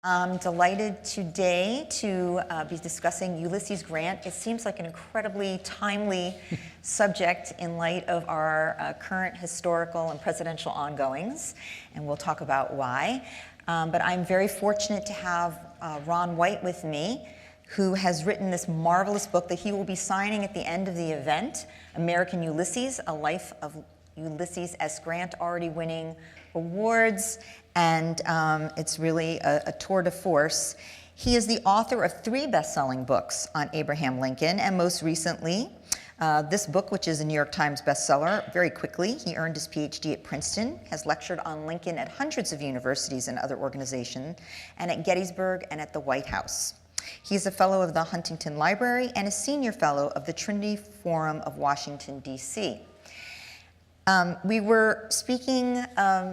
I'm delighted today to be discussing Ulysses Grant. It seems like an incredibly timely subject in light of our current historical and presidential ongoings, and we'll talk about why. But I'm very fortunate to have Ron White with me, who has written this marvelous book that he will be signing at the end of the event, American Ulysses, A Life of Ulysses S. Grant, already winning awards, and it's really a tour de force. He is the author of 3 best-selling books on Abraham Lincoln, and most recently, this book, which is a New York Times bestseller, very quickly. He earned his PhD at Princeton, has lectured on Lincoln at hundreds of universities and other organizations, and at Gettysburg and at the White House. He is a fellow of the Huntington Library and a senior fellow of the Trinity Forum of Washington, D.C. We were speaking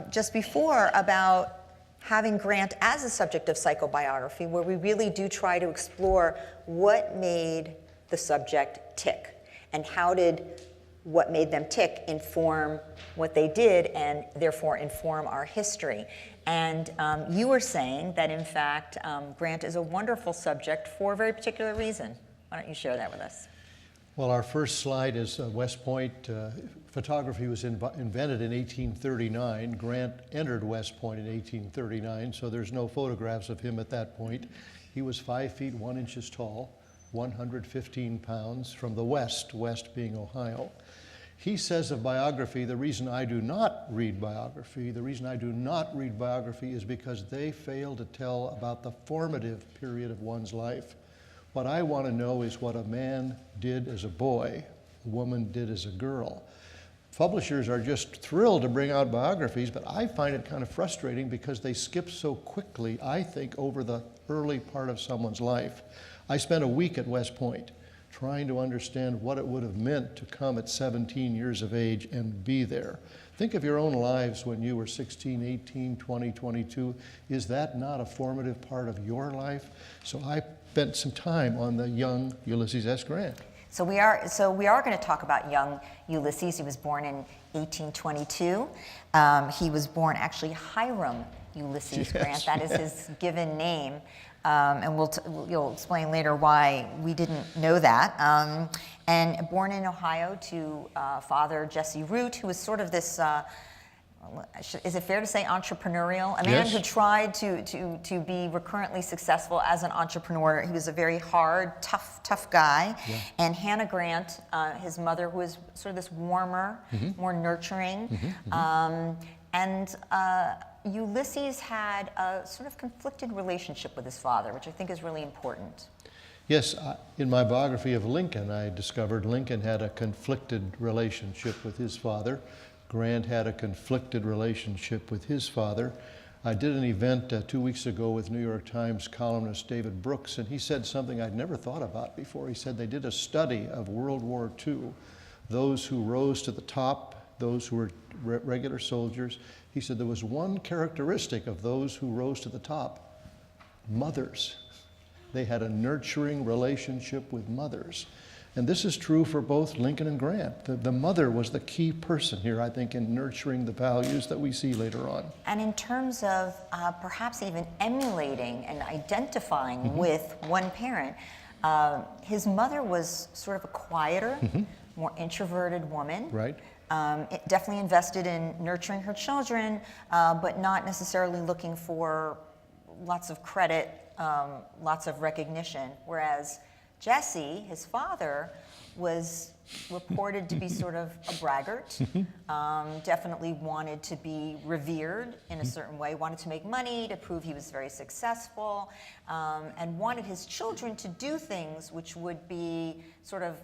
just before about having Grant as a subject of psychobiography, where we really do try to explore what made the subject tick, and how did what made them tick inform what they did and therefore inform our history. And you were saying that, in fact, Grant is a wonderful subject for a very particular reason. Why don't you share that with us? Well, our first slide is West Point. Photography was invented in 1839. Grant entered West Point in 1839, so there's no photographs of him at that point. He was 5 feet 1 inches tall, 115 pounds, from the west being Ohio. He says of biography, the reason I do not read biography is because they fail to tell about the formative period of one's life. What I want to know is what a man did as a boy, a woman did as a girl. Publishers are just thrilled to bring out biographies, but I find it kind of frustrating because they skip so quickly, I think, over the early part of someone's life. I spent a week at West Point trying to understand what it would have meant to come at 17 years of age and be there. Think of your own lives when you were 16, 18, 20, 22. Is that not a formative part of your life? So I spent some time on the young Ulysses S. Grant. So we are going to talk about young Ulysses. He was born in 1822. He was born actually Hiram Ulysses Grant. That is his given name. And you'll explain later why we didn't know that. And born in Ohio to father Jesse Root, who was sort of this, is it fair to say entrepreneurial? A man who tried to be recurrently successful as an entrepreneur. He was a very hard, tough guy. Yeah. And Hannah Grant, his mother, who was sort of this warmer, more nurturing. And Ulysses had a sort of conflicted relationship with his father, which I think is really important. Yes, in my biography of Lincoln, I discovered Lincoln had a conflicted relationship with his father. Grant had a conflicted relationship with his father. I did an event 2 weeks ago with New York Times columnist David Brooks, and he said something I'd never thought about before. He said they did a study of World War II, those who rose to the top, those who were regular soldiers. He said there was one characteristic of those who rose to the top: mothers. They had a nurturing relationship with mothers. And this is true for both Lincoln and Grant. The mother was the key person here, I think, in nurturing the values that we see later on. And in terms of perhaps even emulating and identifying with one parent, his mother was sort of a quieter, more introverted woman. Right. It definitely invested in nurturing her children, but not necessarily looking for lots of credit, lots of recognition, whereas Jesse, his father, was reported to be sort of a braggart, definitely wanted to be revered in a certain way, wanted to make money to prove he was very successful, and wanted his children to do things which would be sort of,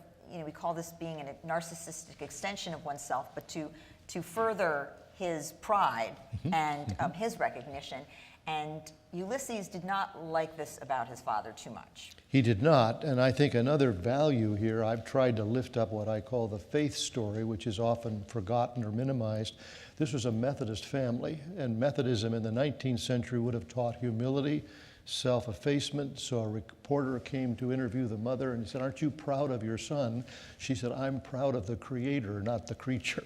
we call this being a narcissistic extension of oneself, but to further his pride and his recognition. And Ulysses did not like this about his father too much. He did not, and I think another value here, I've tried to lift up what I call the faith story, which is often forgotten or minimized. This was a Methodist family, and Methodism in the 19th century would have taught humility, self-effacement. So a reporter came to interview the mother and he said, "Aren't you proud of your son?" She said, "I'm proud of the creator, not the creature."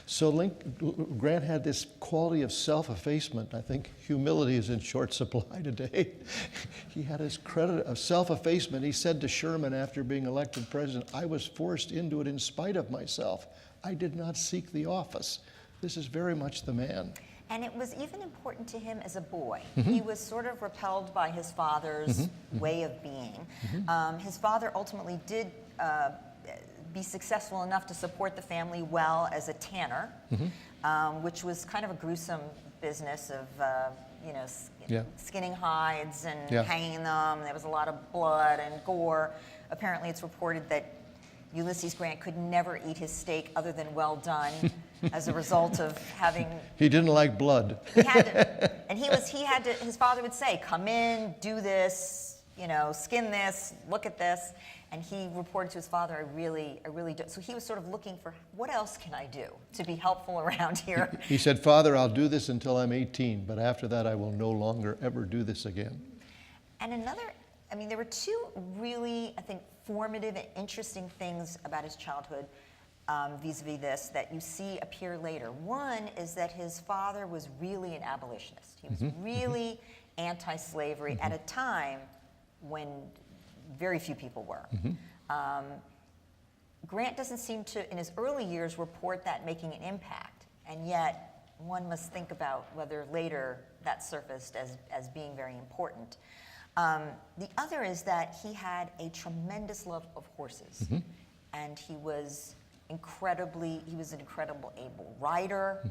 So Grant had this quality of self-effacement. I think humility is in short supply today. He had his credit of self-effacement. He said to Sherman after being elected president, "I was forced into it in spite of myself. I did not seek the office." This is very much the man. And it was even important to him as a boy. He was sort of repelled by his father's way of being. His father ultimately did be successful enough to support the family well as a tanner, which was kind of a gruesome business of skinning hides and hanging them. There was a lot of blood and gore. Apparently it's reported that Ulysses Grant could never eat his steak other than well done as a result of having... He didn't like blood. He had to, and his father would say, "Come in, do this, skin this, look at this." And he reported to his father, I really do. So he was sort of looking for, what else can I do to be helpful around here? He said, "Father, I'll do this until I'm 18, but after that I will no longer ever do this again." And there were two really, I think, formative and interesting things about his childhood vis-a-vis this that you see appear later. One is that his father was really an abolitionist. He was really anti-slavery at a time when very few people were. Grant doesn't seem to, in his early years, report that making an impact, and yet one must think about whether later that surfaced as being very important. The other is that he had a tremendous love of horses, and he was an incredible able rider,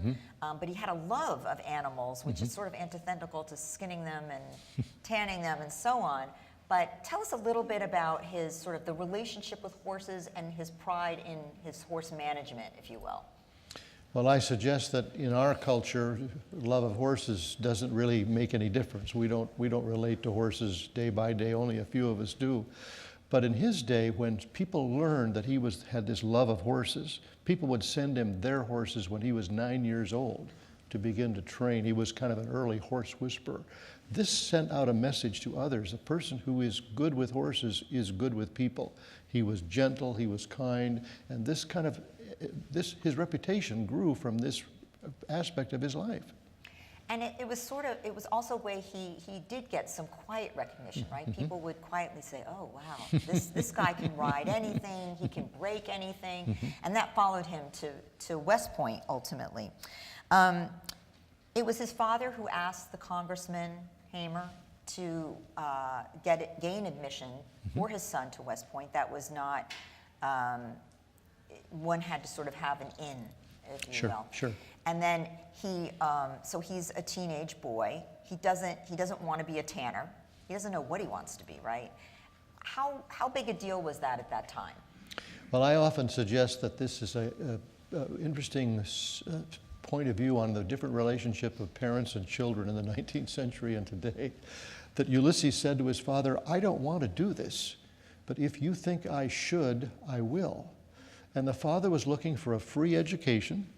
but he had a love of animals, which is sort of antithetical to skinning them and tanning them and so on. But tell us a little bit about his sort of the relationship with horses and his pride in his horse management, if you will. Well, I suggest that in our culture, love of horses doesn't really make any difference. We don't relate to horses day by day. Only a few of us do. But in his day, when people learned that he had this love of horses, people would send him their horses when he was 9 years old to begin to train. He was kind of an early horse whisperer. This sent out a message to others. A person who is good with horses is good with people. He was gentle, he was kind, and his reputation grew from this aspect of his life. And it was also a way he did get some quiet recognition, right? People would quietly say, "Oh, wow, this guy can ride anything, he can break anything," and that followed him to West Point ultimately. It was his father who asked the Congressman Hamer to gain admission for his son to West Point. That was not, one had to sort of have an in, if you will. Sure. And then so he's a teenage boy. He doesn't want to be a tanner. He doesn't know what he wants to be, right? How big a deal was that at that time? Well, I often suggest that this is a interesting point of view on the different relationship of parents and children in the 19th century and today. That Ulysses said to his father, "I don't want to do this, but if you think I should, I will." And the father was looking for a free education.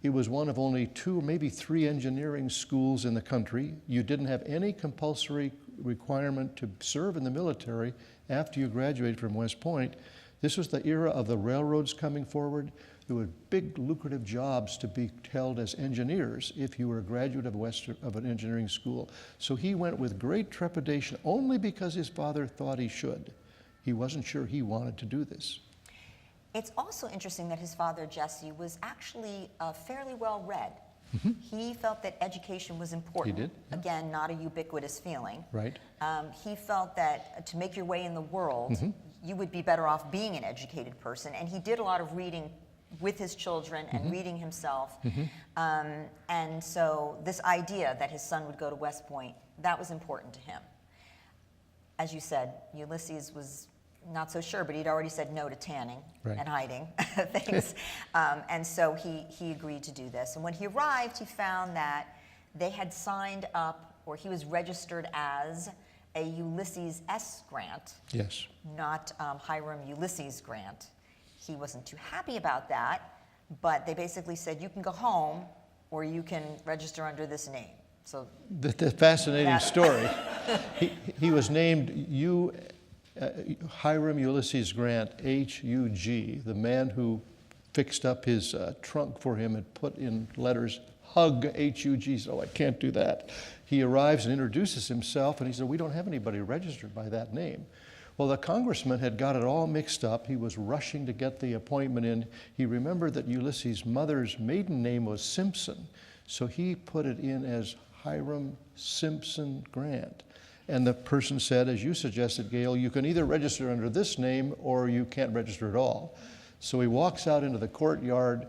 It was one of only 2, maybe 3 engineering schools in the country. You didn't have any compulsory requirement to serve in the military after you graduated from West Point. This was the era of the railroads coming forward. There were big lucrative jobs to be held as engineers if you were a graduate of an engineering school. So he went with great trepidation only because his father thought he should. He wasn't sure he wanted to do this. It's also interesting that his father, Jesse, was actually fairly well read. He felt that education was important. He did. Yeah. Again, not a ubiquitous feeling. Right. He felt that to make your way in the world, you would be better off being an educated person. And he did a lot of reading with his children and reading himself. And so this idea that his son would go to West Point, that was important to him. As you said, Ulysses was not so sure, but he'd already said no to tanning and hiding things. And so he agreed to do this. And when he arrived, he found that they had signed up, or he was registered as a Ulysses S. Grant, Yes. not Hiram Ulysses Grant. He wasn't too happy about that, but they basically said, you can go home or you can register under this name. So The fascinating story. He was named Hiram Ulysses Grant, H-U-G, the man who fixed up his trunk for him and put in letters, hug, H-U-G. So I can't do that. He arrives and introduces himself, and he said, we don't have anybody registered by that name. Well, the congressman had got it all mixed up. He was rushing to get the appointment in. He remembered that Ulysses' mother's maiden name was Simpson, so he put it in as Hiram Simpson Grant. And the person said, as you suggested, Gail, you can either register under this name or you can't register at all. So he walks out into the courtyard,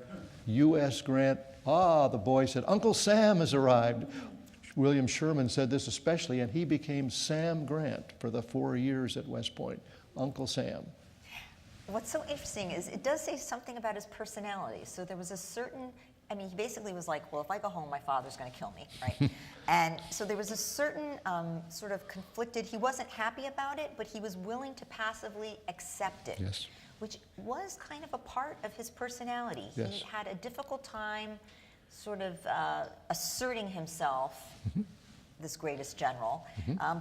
U.S. Grant. Ah, the boy said, Uncle Sam has arrived. William Sherman said this especially, and he became Sam Grant for the 4 years at West Point, Uncle Sam. What's so interesting is it does say something about his personality. So there was a certain, I mean, he basically was like, well, if I go home, my father's going to kill me, right? And so there was a certain sort of conflicted, he wasn't happy about it, but he was willing to passively accept it, Yes. which was kind of a part of his personality. Yes. He had a difficult time sort of asserting himself, this greatest general,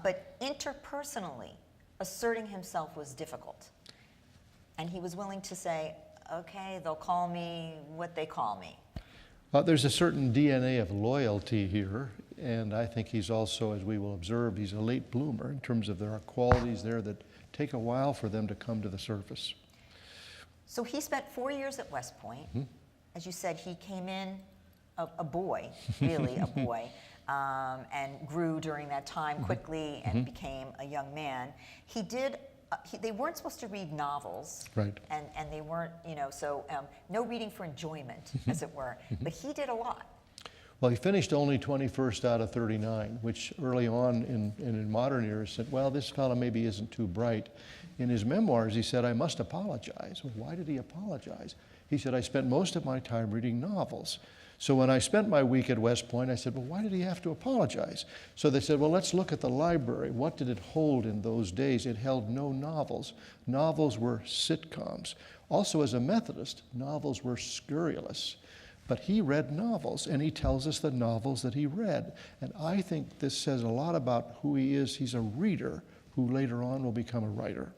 but interpersonally, asserting himself was difficult. And he was willing to say, okay, they'll call me what they call me. There's a certain DNA of loyalty here, and I think he's also, as we will observe, he's a late bloomer in terms of there are qualities there that take a while for them to come to the surface. So he spent 4 years at West Point. As you said, he came in a boy, really a boy, and grew during that time quickly and became a young man. He did, they weren't supposed to read novels. Right. And they weren't, you know, so no reading for enjoyment, as it were. But he did a lot. Well, he finished only 21st out of 39, which early on in modern years said, well, this fellow maybe isn't too bright. In his memoirs, he said, I must apologize. Well, why did he apologize? He said, I spent most of my time reading novels. So when I spent my week at West Point, I said, well, why did he have to apologize? So they said, well, let's look at the library. What did it hold in those days? It held no novels. Novels were sitcoms. Also, as a Methodist, novels were scurrilous. But he read novels, and he tells us the novels that he read. And I think this says a lot about who he is. He's a reader who later on will become a writer.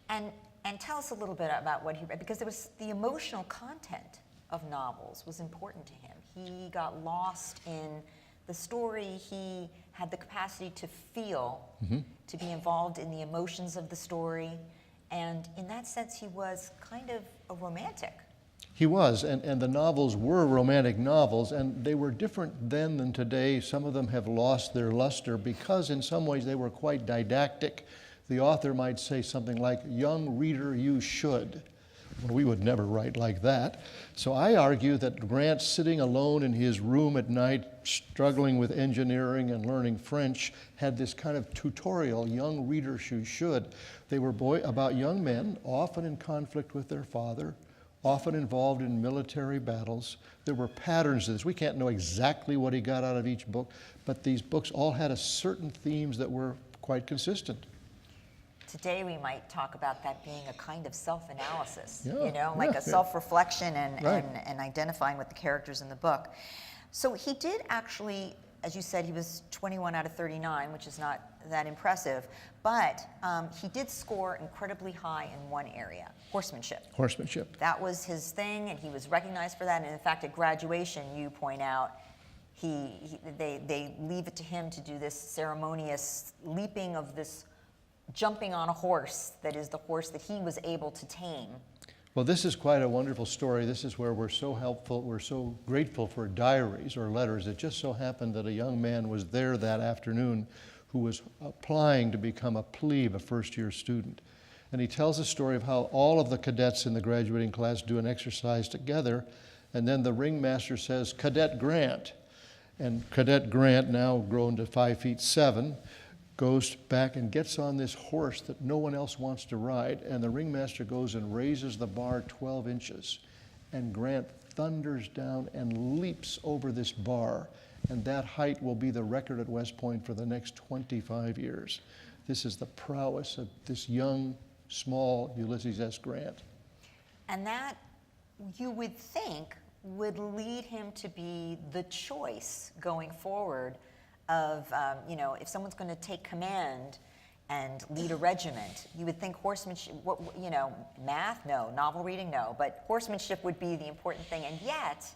And tell us a little bit about what he read, because there was the emotional content of novels was important to him. He got lost in the story. He had the capacity to feel, to be involved in the emotions of the story. And in that sense, he was kind of a romantic. He was, and the novels were romantic novels, and they were different then than today. Some of them have lost their luster because in some ways they were quite didactic. The author might say something like, young reader, you should. Well, we would never write like that. So I argue that Grant, sitting alone in his room at night, struggling with engineering and learning French, had this kind of tutorial, young readers you should. They were about young men, often in conflict with their father, often involved in military battles. There were patterns to this. We can't know exactly what he got out of each book, but these books all had a certain themes that were quite consistent. Today we might talk about that being a kind of self-analysis, Yeah, you know, like a self-reflection Right. and identifying with the characters in the book. So he did actually, as you said, he was 21 out of 39, which is not that impressive, but he did score incredibly high in one area, horsemanship. Horsemanship. That was his thing, and he was recognized for that. And in fact, at graduation, you point out, they leave it to him to do this ceremonious leaping of this jumping on a horse that is the horse that he was able to tame. Well, this is quite a wonderful story. This is where we're so helpful, we're so grateful for diaries or letters. It just so happened that a young man was there that afternoon who was applying to become a plebe, a first-year student. And he tells a story of how all of the cadets in the graduating class do an exercise together, and then the ringmaster says, Cadet Grant. And Cadet Grant, now grown to 5'7", goes back and gets on this horse that no one else wants to ride, and the ringmaster goes and raises the bar 12 inches, and Grant thunders down and leaps over this bar, and that height will be the record at West Point for the next 25 years. This is the prowess of this young, small Ulysses S. Grant. And that, you would think, would lead him to be the choice going forward of, if someone's going to take command and lead a regiment, you would think horsemanship, math, no, novel reading, no, but horsemanship would be the important thing, and yet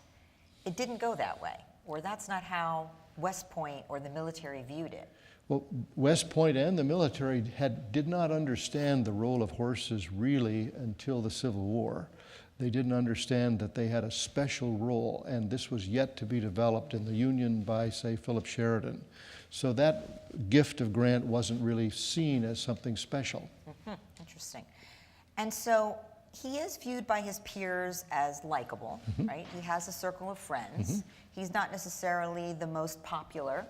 it didn't go that way, or that's not how West Point or the military viewed it. Well, West Point and the military did not understand the role of horses really until the Civil War. They didn't understand that they had a special role, and this was yet to be developed in the Union by, say, Philip Sheridan. So that gift of Grant wasn't really seen as something special. Mm-hmm. Interesting. And so he is viewed by his peers as likable, right? He has a circle of friends. He's not necessarily the most popular,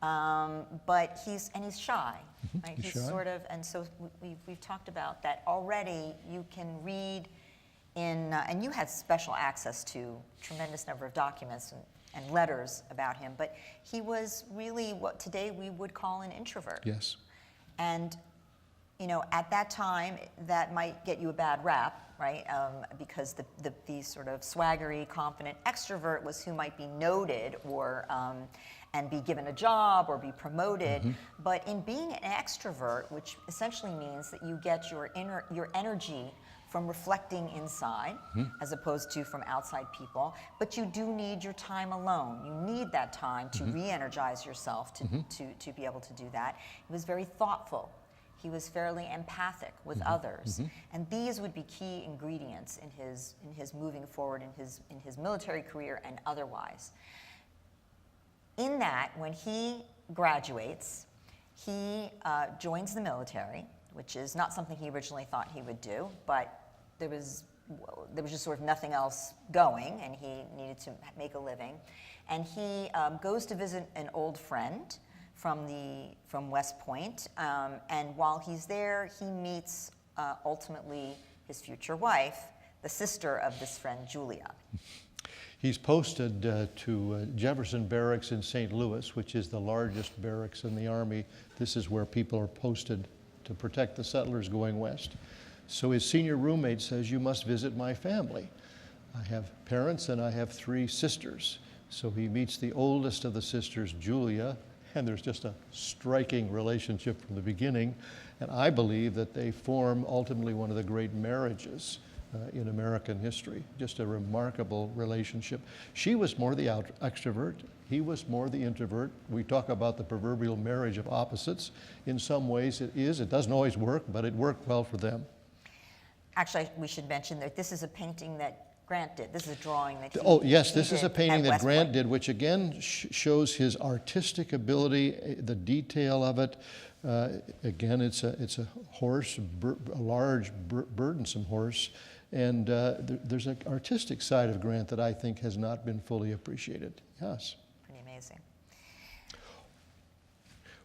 but he's shy, right? He's shy. Sort of, and so we've talked about that already. You can read in, and you had special access to a tremendous number of documents and letters about him, but he was really what today we would call an introvert. Yes. And at that time, that might get you a bad rap, right? Because the sort of swaggery, confident extrovert was who might be noted or and be given a job or be promoted. But in being an extrovert, which essentially means that you get your energy from reflecting inside as opposed to from outside people, but you do need your time alone. You need that time to re-energize yourself to be able to do that. He was very thoughtful. He was fairly empathic with others, and these would be key ingredients in his moving forward in his military career and otherwise. In that, when he graduates, he joins the military, which is not something he originally thought he would do, but there was just sort of nothing else going, and he needed to make a living. And he goes to visit an old friend from West Point, and while he's there, he meets ultimately his future wife, the sister of this friend, Julia. He's posted to Jefferson Barracks in St. Louis, which is the largest barracks in the Army. This is where people are posted to protect the settlers going west. So his senior roommate says, "You must visit my family. I have parents and I have 3 sisters." So he meets the oldest of the sisters, Julia, and there's just a striking relationship from the beginning. And I believe that they form ultimately one of the great marriages in American history. Just a remarkable relationship. She was more the extrovert. He was more the introvert. We talk about the proverbial marriage of opposites. In some ways it is. It doesn't always work, but it worked well for them. Actually, we should mention that this is a painting that Grant did. This is a drawing that Oh, yes, this he is a did painting at that West Grant Point. did, which again shows his artistic ability, the detail of it. Again, it's a horse, a large, burdensome horse. And there's an artistic side of Grant that I think has not been fully appreciated. Yes. Pretty amazing.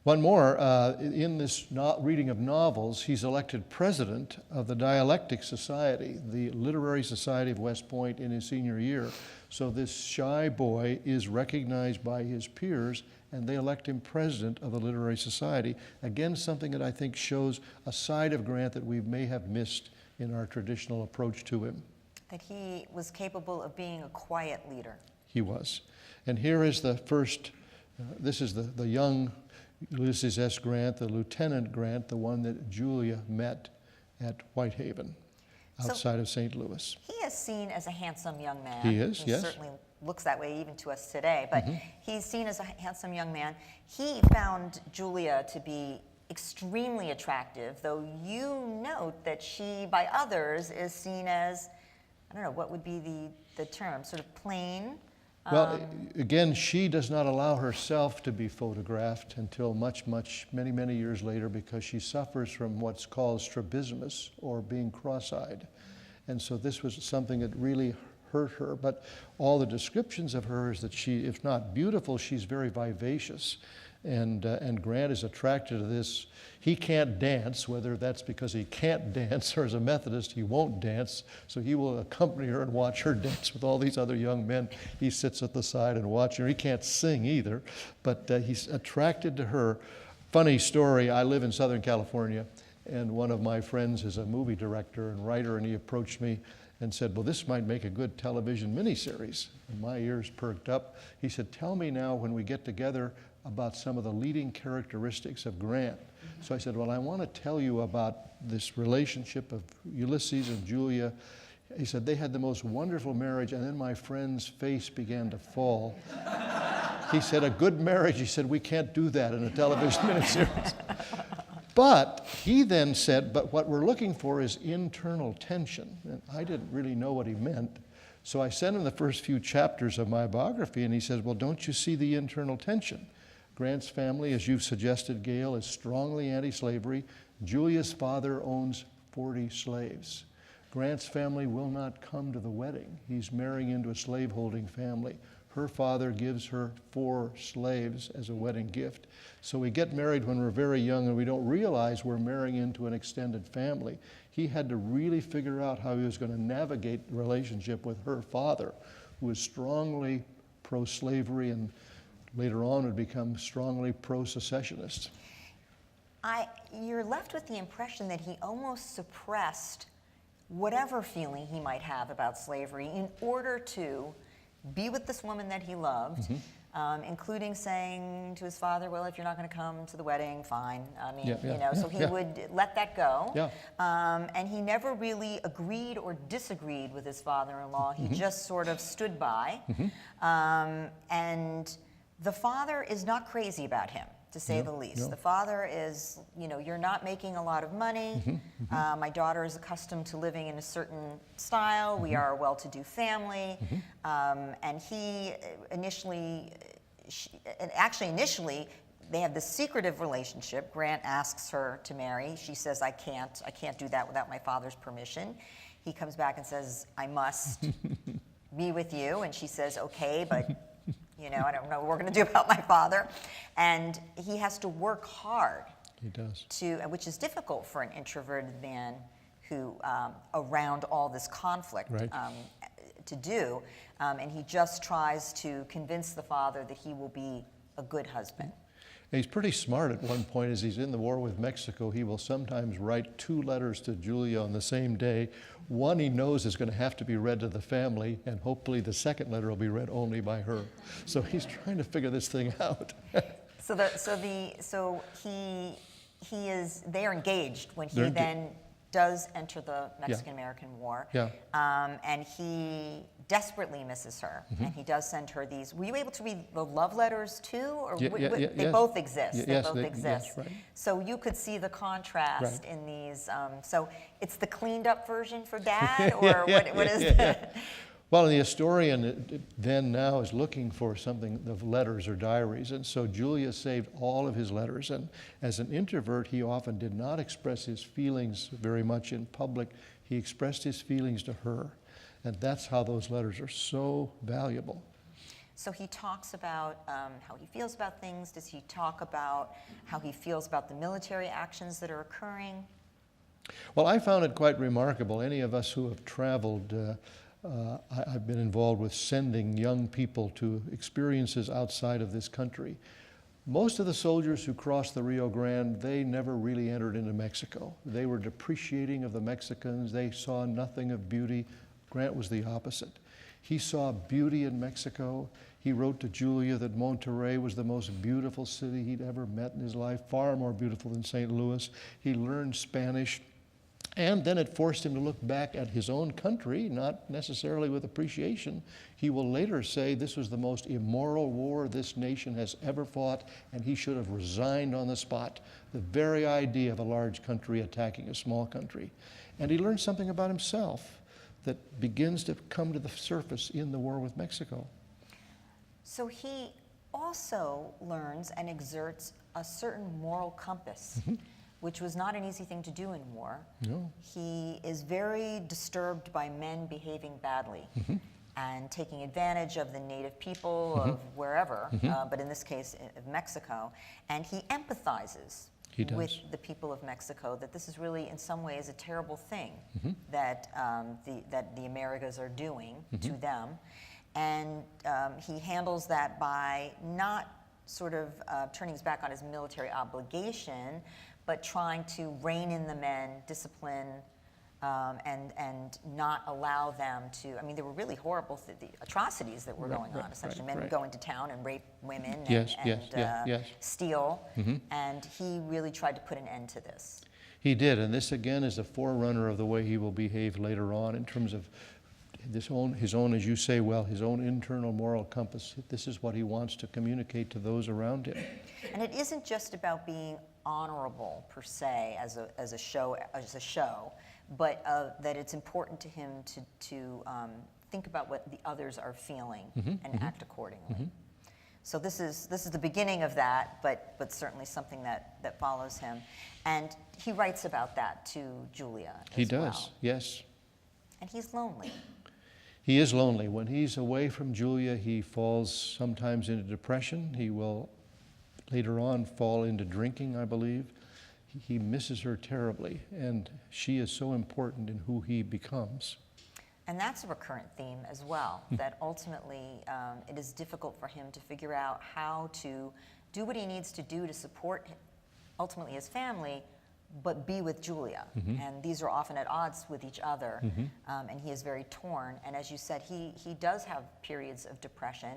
One more, in this reading of novels, he's elected president of the Dialectic Society, the literary society of West Point, in his senior year. So this shy boy is recognized by his peers, and they elect him president of the Literary Society. Again, something that I think shows a side of Grant that we may have missed in our traditional approach to him. That he was capable of being a quiet leader. He was. And here is the first, this is the young Ulysses S. Grant, the Lieutenant Grant, the one that Julia met at Whitehaven, outside of St. Louis. He is seen as a handsome young man. He is, He yes. certainly looks that way even to us today, but he's seen as a handsome young man. He found Julia to be extremely attractive, though you note that she, by others, is seen as, I don't know, what would be the term, sort of plain? Well, again, she does not allow herself to be photographed until many, many years later, because she suffers from what's called strabismus, or being cross-eyed. And so this was something that really hurt her. But all the descriptions of her is that she, if not beautiful, she's very vivacious. And Grant is attracted to this. He can't dance, whether that's because he can't dance or as a Methodist he won't dance, so he will accompany her and watch her dance with all these other young men. He sits at the side and watches her. He can't sing either, but he's attracted to her. Funny story, I live in Southern California, and one of my friends is a movie director and writer, and he approached me and said, well, this might make a good television miniseries. And my ears perked up. He said, tell me now when we get together about some of the leading characteristics of Grant. So I said, well, I want to tell you about this relationship of Ulysses and Julia. He said, they had the most wonderful marriage, and then my friend's face began to fall. He said, a good marriage, he said, we can't do that in a television miniseries. But he then said, but what we're looking for is internal tension. And I didn't really know what he meant. So I sent him the first few chapters of my biography, and he says, well, don't you see the internal tension? Grant's family, as you've suggested, Gail, is strongly anti-slavery. Julia's father owns 40 slaves. Grant's family will not come to the wedding. He's marrying into a slaveholding family. Her father gives her 4 slaves as a wedding gift. So we get married when we're very young and we don't realize we're marrying into an extended family. He had to really figure out how he was going to navigate the relationship with her father, who was strongly pro-slavery and later on would become strongly pro-secessionist. You're left with the impression that he almost suppressed whatever feeling he might have about slavery in order to be with this woman that he loved, including saying to his father, well, if you're not going to come to the wedding, fine. I mean, so he would let that go. And he never really agreed or disagreed with his father-in-law. He just sort of stood by. And the father is not crazy about him, to say the least. The father is, you're not making a lot of money. My daughter is accustomed to living in a certain style. We are a well-to-do family. And he initially, they have this secretive relationship. Grant asks her to marry. She says, I can't do that without my father's permission. He comes back and says, I must be with you. And she says, okay, but I don't know what we're going to do about my father. And he has to work hard. He does. Which is difficult for an introverted man who, around all this conflict, to do. And he just tries to convince the father that he will be a good husband. And he's pretty smart at one point. As he's in the war with Mexico, he will sometimes write 2 letters to Julia on the same day. One he knows is going to have to be read to the family, and hopefully the second letter will be read only by her. So he's trying to figure this thing out. They are engaged when he then does enter the Mexican-American War. And he desperately misses her, and he does send her these. Were you able to read the love letters too, or they both exist? They both exist. Yes, right. So you could see the contrast in these. So it's the cleaned-up version for Dad, or what is it? Well, the historian then now is looking for something of letters or diaries, and so Julia saved all of his letters. And as an introvert, he often did not express his feelings very much in public. He expressed his feelings to her. And that's how those letters are so valuable. So he talks about how he feels about things. Does he talk about how he feels about the military actions that are occurring? Well, I found it quite remarkable. Any of us who have traveled, I've been involved with sending young people to experiences outside of this country. Most of the soldiers who crossed the Rio Grande, they never really entered into Mexico. They were depreciating of the Mexicans. They saw nothing of beauty. Grant was the opposite. He saw beauty in Mexico. He wrote to Julia that Monterrey was the most beautiful city he'd ever met in his life, far more beautiful than St. Louis. He learned Spanish, and then it forced him to look back at his own country, not necessarily with appreciation. He will later say this was the most immoral war this nation has ever fought, and he should have resigned on the spot. The very idea of a large country attacking a small country. And he learned something about himself that begins to come to the surface in the war with Mexico. So he also learns and exerts a certain moral compass, which was not an easy thing to do in war. No. He is very disturbed by men behaving badly and taking advantage of the native people of wherever, but in this case of Mexico, and he empathizes with the people of Mexico, that this is really in some ways a terrible thing that the Americas are doing to them. And he handles that by not sort of turning his back on his military obligation, but trying to rein in the men, discipline and not allow them to. I mean, there were really horrible the atrocities that were going on. Essentially, men would go into town and rape women and steal. And he really tried to put an end to this. He did, and this again is a forerunner of the way he will behave later on in terms of his own, as you say, well, his own internal moral compass. This is what he wants to communicate to those around him. And it isn't just about being honorable per se as a show, but that it's important to him to think about what the others are feeling and act accordingly. So this is the beginning of that, but certainly something that follows him. And he writes about that to Julia as well. He does, yes. And he's lonely. He is lonely. When he's away from Julia, he falls sometimes into depression. He will later on fall into drinking, I believe. He misses her terribly, and she is so important in who he becomes. And that's a recurrent theme as well, that ultimately it is difficult for him to figure out how to do what he needs to do to support ultimately his family, but be with Julia. And these are often at odds with each other, and he is very torn. And as you said, he does have periods of depression.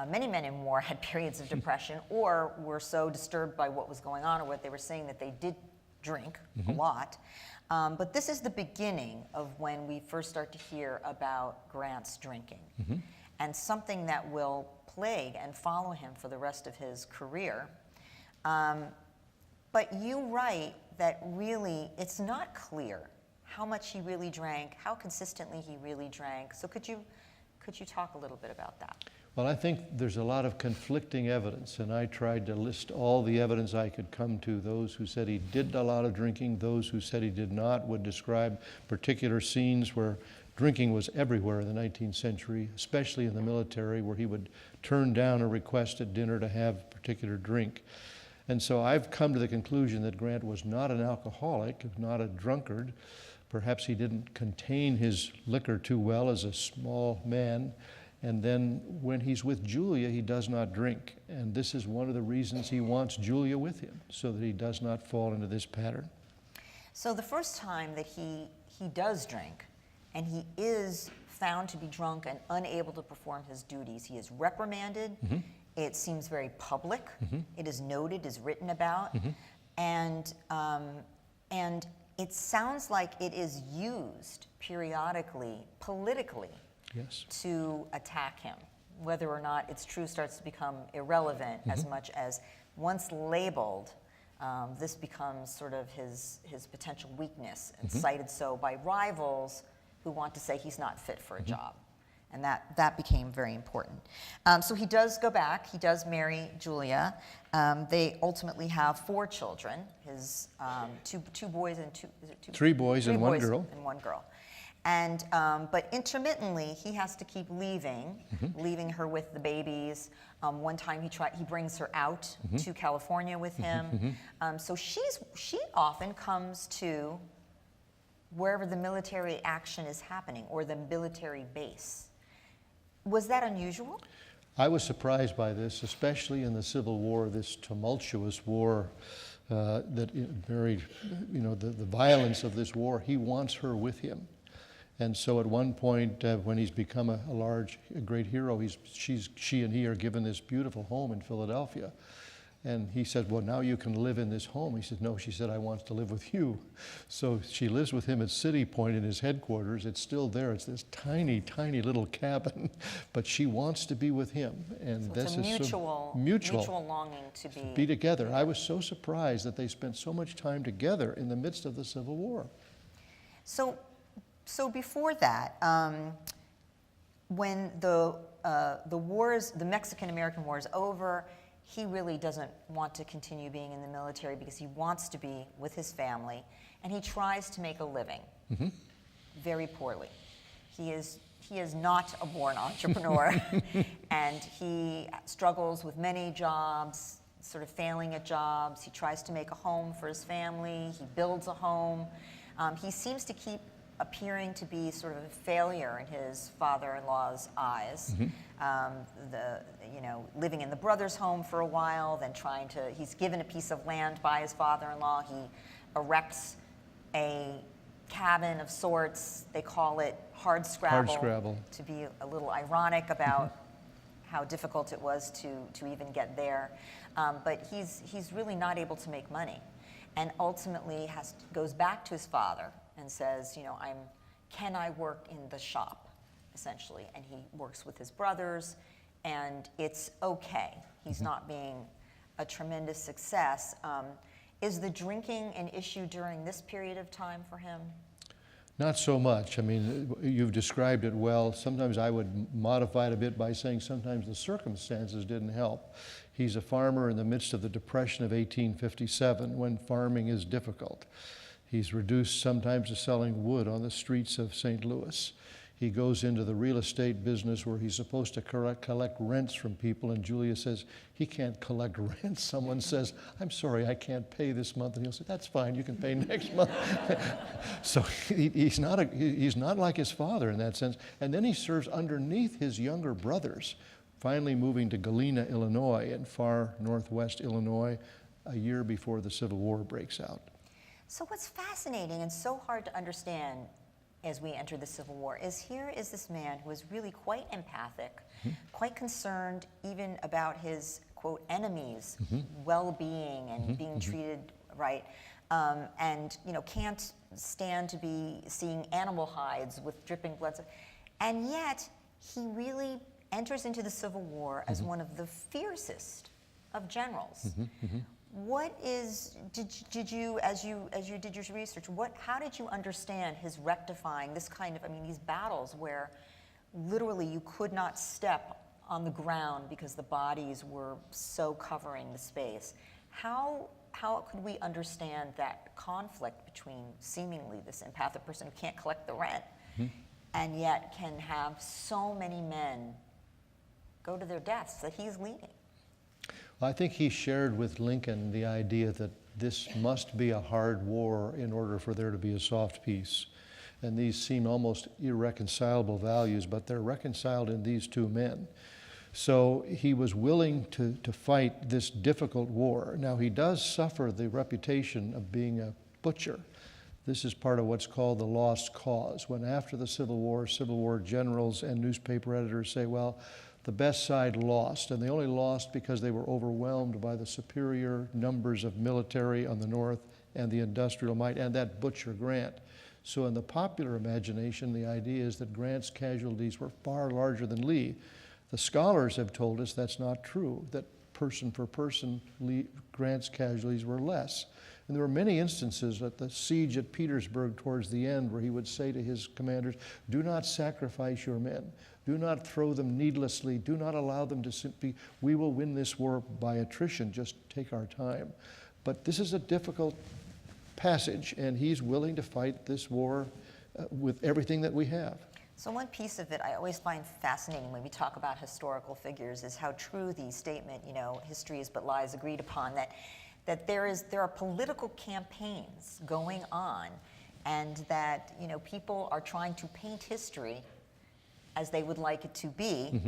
Many men in war had periods of depression or were so disturbed by what was going on or what they were saying that they did drink a lot. But this is the beginning of when we first start to hear about Grant's drinking, and something that will plague and follow him for the rest of his career. But you write that really it's not clear how much he really drank, how consistently he really drank. So could you talk a little bit about that? Well, I think there's a lot of conflicting evidence, and I tried to list all the evidence I could come to. Those who said he did a lot of drinking, those who said he did not, would describe particular scenes where drinking was everywhere in the 19th century, especially in the military, where he would turn down a request at dinner to have a particular drink. And so I've come to the conclusion that Grant was not an alcoholic, not a drunkard. Perhaps he didn't contain his liquor too well as a small man. And then when he's with Julia, he does not drink. And this is one of the reasons he wants Julia with him, so that he does not fall into this pattern. So the first time that he does drink, and he is found to be drunk and unable to perform his duties, he is reprimanded. It seems very public. It is noted, is written about. And it sounds like it is used periodically, politically, to attack him. Whether or not it's true starts to become irrelevant as much as once labeled, this becomes sort of his potential weakness and cited so by rivals who want to say he's not fit for a job. And that became very important. So he does go back. He does marry Julia. They ultimately have 4 children. His two boys and two. Is it two? 3 boys and 1 girl. And 1 girl. And but intermittently he has to keep leaving her with the babies. One time he brings her out to California with him. So she often comes to wherever the military action is happening or the military base. Was that unusual? I was surprised by this, especially in the Civil War, this tumultuous war, the violence of this war. He wants her with him. And so at one point, when he's become a great hero, she and he are given this beautiful home in Philadelphia. And he said, well, now you can live in this home. He said, no, she said, I want to live with you. So she lives with him at City Point in his headquarters. It's still there. It's this tiny, tiny little cabin. But she wants to be with him. And so this it's a is mutual longing to be together. I was so surprised that they spent so much time together in the midst of the Civil War. So before that, when the Mexican-American War is over, he really doesn't want to continue being in the military because he wants to be with his family, and he tries to make a living very poorly. He is not a born entrepreneur, and he struggles with many jobs, sort of failing at jobs. He tries to make a home for his family. He builds a home. He seems to keep appearing to be sort of a failure in his father-in-law's eyes. Living in the brother's home for a while, then he's given a piece of land by his father-in-law. He erects a cabin of sorts. They call it hard scrabble, Hardscrabble. to be a little ironic about how difficult it was to even get there. But he's really not able to make money, and ultimately goes back to his father and says, can I work in the shop, essentially? And he works with his brothers, and it's okay. He's not being a tremendous success. Is the drinking an issue during this period of time for him? Not so much. I mean, you've described it well. Sometimes I would modify it a bit by saying sometimes the circumstances didn't help. He's a farmer in the midst of the Depression of 1857, when farming is difficult. He's reduced sometimes to selling wood on the streets of St. Louis. He goes into the real estate business where he's supposed to collect rents from people, and Julia says he can't collect rent. Someone says, I'm sorry, I can't pay this month. And he'll say, that's fine, you can pay next month. So he's not like his father in that sense. And then he serves underneath his younger brothers, finally moving to Galena, Illinois, in far northwest Illinois, a year before the Civil War breaks out. So what's fascinating and so hard to understand as we enter the Civil War is here is this man who is really quite empathic, quite concerned even about his, quote, enemies' well-being and being treated right, and can't stand to be seeing animal hides with dripping blood. And yet he really enters into the Civil War as one of the fiercest of generals. What did you, as you did your research, how did you understand his rectifying this kind of, these battles where literally you could not step on the ground because the bodies were so covering the space? How could we understand that conflict between seemingly this empathic person who can't collect the rent and yet can have so many men go to their deaths that he's leading? I think he shared with Lincoln the idea that this must be a hard war in order for there to be a soft peace. And these seem almost irreconcilable values, but they're reconciled in these two men. So he was willing to fight this difficult war. Now, he does suffer the reputation of being a butcher. This is part of what's called the lost cause, when after the Civil War generals and newspaper editors say, well, the best side lost, and they only lost because they were overwhelmed by the superior numbers of military on the north and the industrial might, and that butcher Grant. So in the popular imagination, the idea is that Grant's casualties were far larger than Lee. The scholars have told us that's not true, that person for person, Grant's casualties were less. And there were many instances at the siege at Petersburg towards the end where he would say to his commanders, do not sacrifice your men. Do not throw them needlessly. Do not allow them to simply, we will win this war by attrition, just take our time. But this is a difficult passage, and he's willing to fight this war with everything that we have. So one piece of it I always find fascinating when we talk about historical figures is how true the statement, history is but lies agreed upon, that there are political campaigns going on, and that people are trying to paint history as they would like it to be,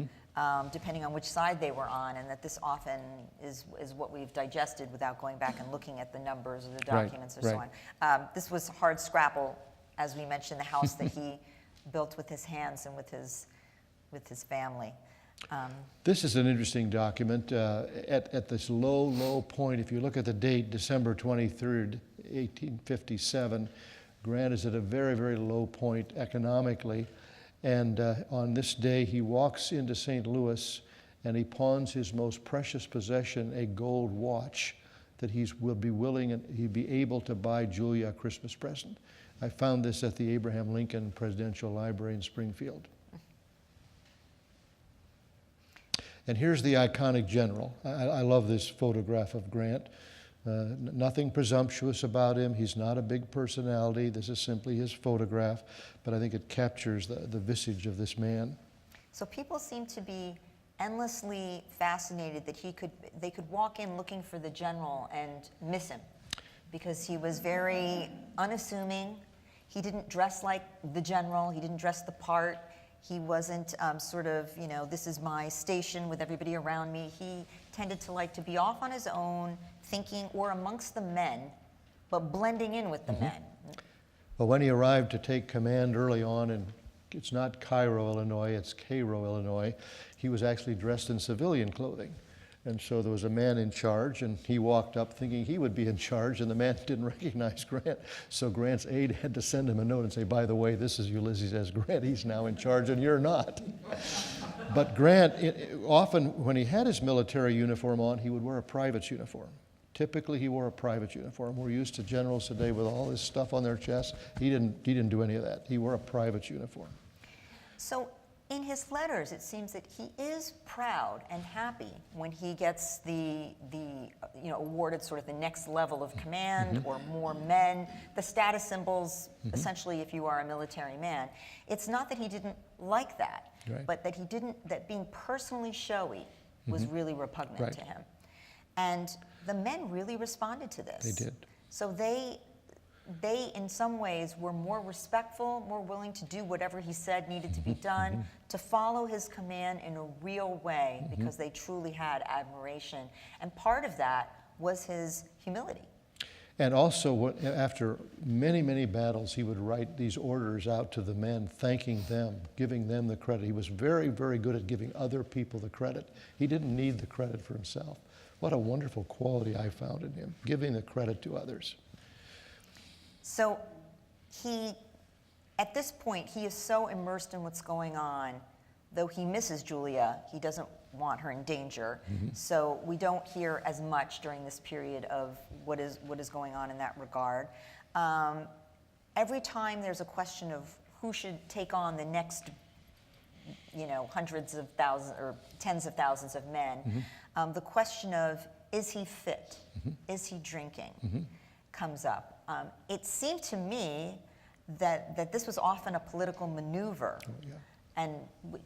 depending on which side they were on, and that this often is what we've digested without going back and looking at the numbers or the documents or so on. This was hard scrabble, as we mentioned, the house that he built with his hands and with his family. This is an interesting document. At this low point, if you look at the date, December 23rd, 1857, Grant is at a very, very low point economically. And on this day, he walks into St. Louis and he pawns his most precious possession, a gold watch, that he'd be able to buy Julia a Christmas present. I found this at the Abraham Lincoln Presidential Library in Springfield. And here's the iconic general. I love this photograph of Grant. Nothing presumptuous about him. He's not a big personality. This is simply his photograph, but I think it captures the visage of this man. So people seem to be endlessly fascinated that they could walk in looking for the general and miss him, because he was very unassuming. He didn't dress like the general. He didn't dress the part. He wasn't this is my station with everybody around me. He tended to like to be off on his own, thinking, or amongst the men, but blending in with the men. Well, when he arrived to take command early on, and it's not Cairo, Illinois, it's Cairo, Illinois, he was actually dressed in civilian clothing. And so there was a man in charge, and he walked up thinking he would be in charge, and the man didn't recognize Grant. So Grant's aide had to send him a note and say, by the way, this is Ulysses S. Grant. He's now in charge, and you're not. But Grant, often when he had his military uniform on, he would wear a private's uniform. Typically, he wore a private uniform. We're used to generals today with all this stuff on their chests. He didn't do any of that. He wore a private uniform. So in his letters, it seems that he is proud and happy when he gets the awarded sort of the next level of command or more men, the status symbols, essentially, if you are a military man. It's not that he didn't like that, right, but that being personally showy was really repugnant right to him. And the men really responded to this. They did. So they in some ways were more respectful, more willing to do whatever he said needed to be done, to follow his command in a real way, because they truly had admiration. And part of that was his humility. And also, after many, many battles, he would write these orders out to the men, thanking them, giving them the credit. He was very, very good at giving other people the credit. He didn't need the credit for himself. What a wonderful quality I found in him, giving the credit to others. So at this point, he is so immersed in what's going on. Though he misses Julia, he doesn't want her in danger. So we don't hear as much during this period of what is going on in that regard. Every time there's a question of who should take on the next, hundreds of thousands or tens of thousands of men, the question of, is he fit? Is he drinking? Comes up. It seemed to me that this was often a political maneuver. Oh, yeah. And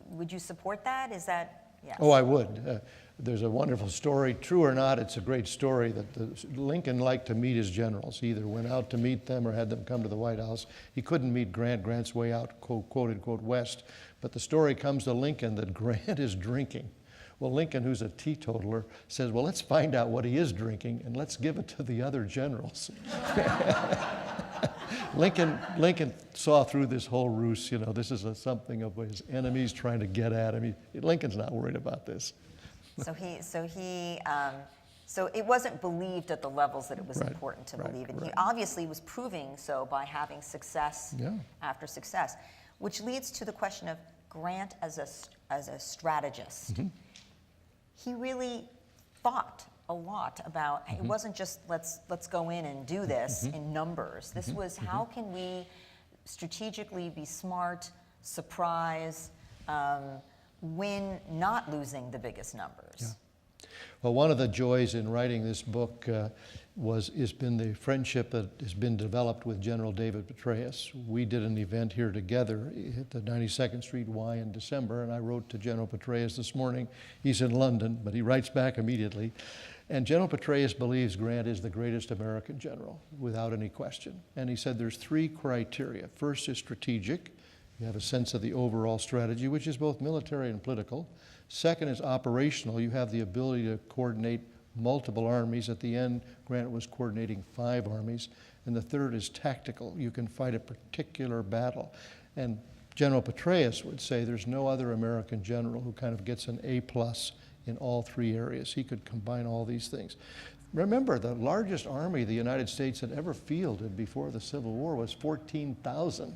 would you support that? Is that, yes? Oh, I would. There's a wonderful story. True or not, it's a great story that Lincoln liked to meet his generals. He either went out to meet them or had them come to the White House. He couldn't meet Grant. Grant's way out, quote unquote, west. But the story comes to Lincoln that Grant is drinking. Well, Lincoln, who's a teetotaler, says, well, let's find out what he is drinking and let's give it to the other generals. Lincoln saw through this whole ruse. This is something of his enemies trying to get at him. Lincoln's not worried about this. So it wasn't believed at the levels that it was Right, important to right, believe. And right. he obviously was proving so by having success after success, which leads to the question of Grant as a strategist. He really thought a lot about, it wasn't just let's go in and do this in numbers. This was how can we strategically be smart, surprise, win not losing the biggest numbers. Yeah. Well, one of the joys in writing this book has been the friendship that has been developed with General David Petraeus. We did an event here together at the 92nd Street Y in December, and I wrote to General Petraeus this morning. He's in London, but he writes back immediately. And General Petraeus believes Grant is the greatest American general, without any question. And he said there's three criteria. First is strategic. You have a sense of the overall strategy, which is both military and political. Second is operational. You have the ability to coordinate multiple armies. At the end, Grant was coordinating 5 armies. And the third is tactical. You can fight a particular battle. And General Petraeus would say there's no other American general who kind of gets an A+ in all 3 areas. He could combine all these things. Remember, the largest army the United States had ever fielded before the Civil War was 14,000.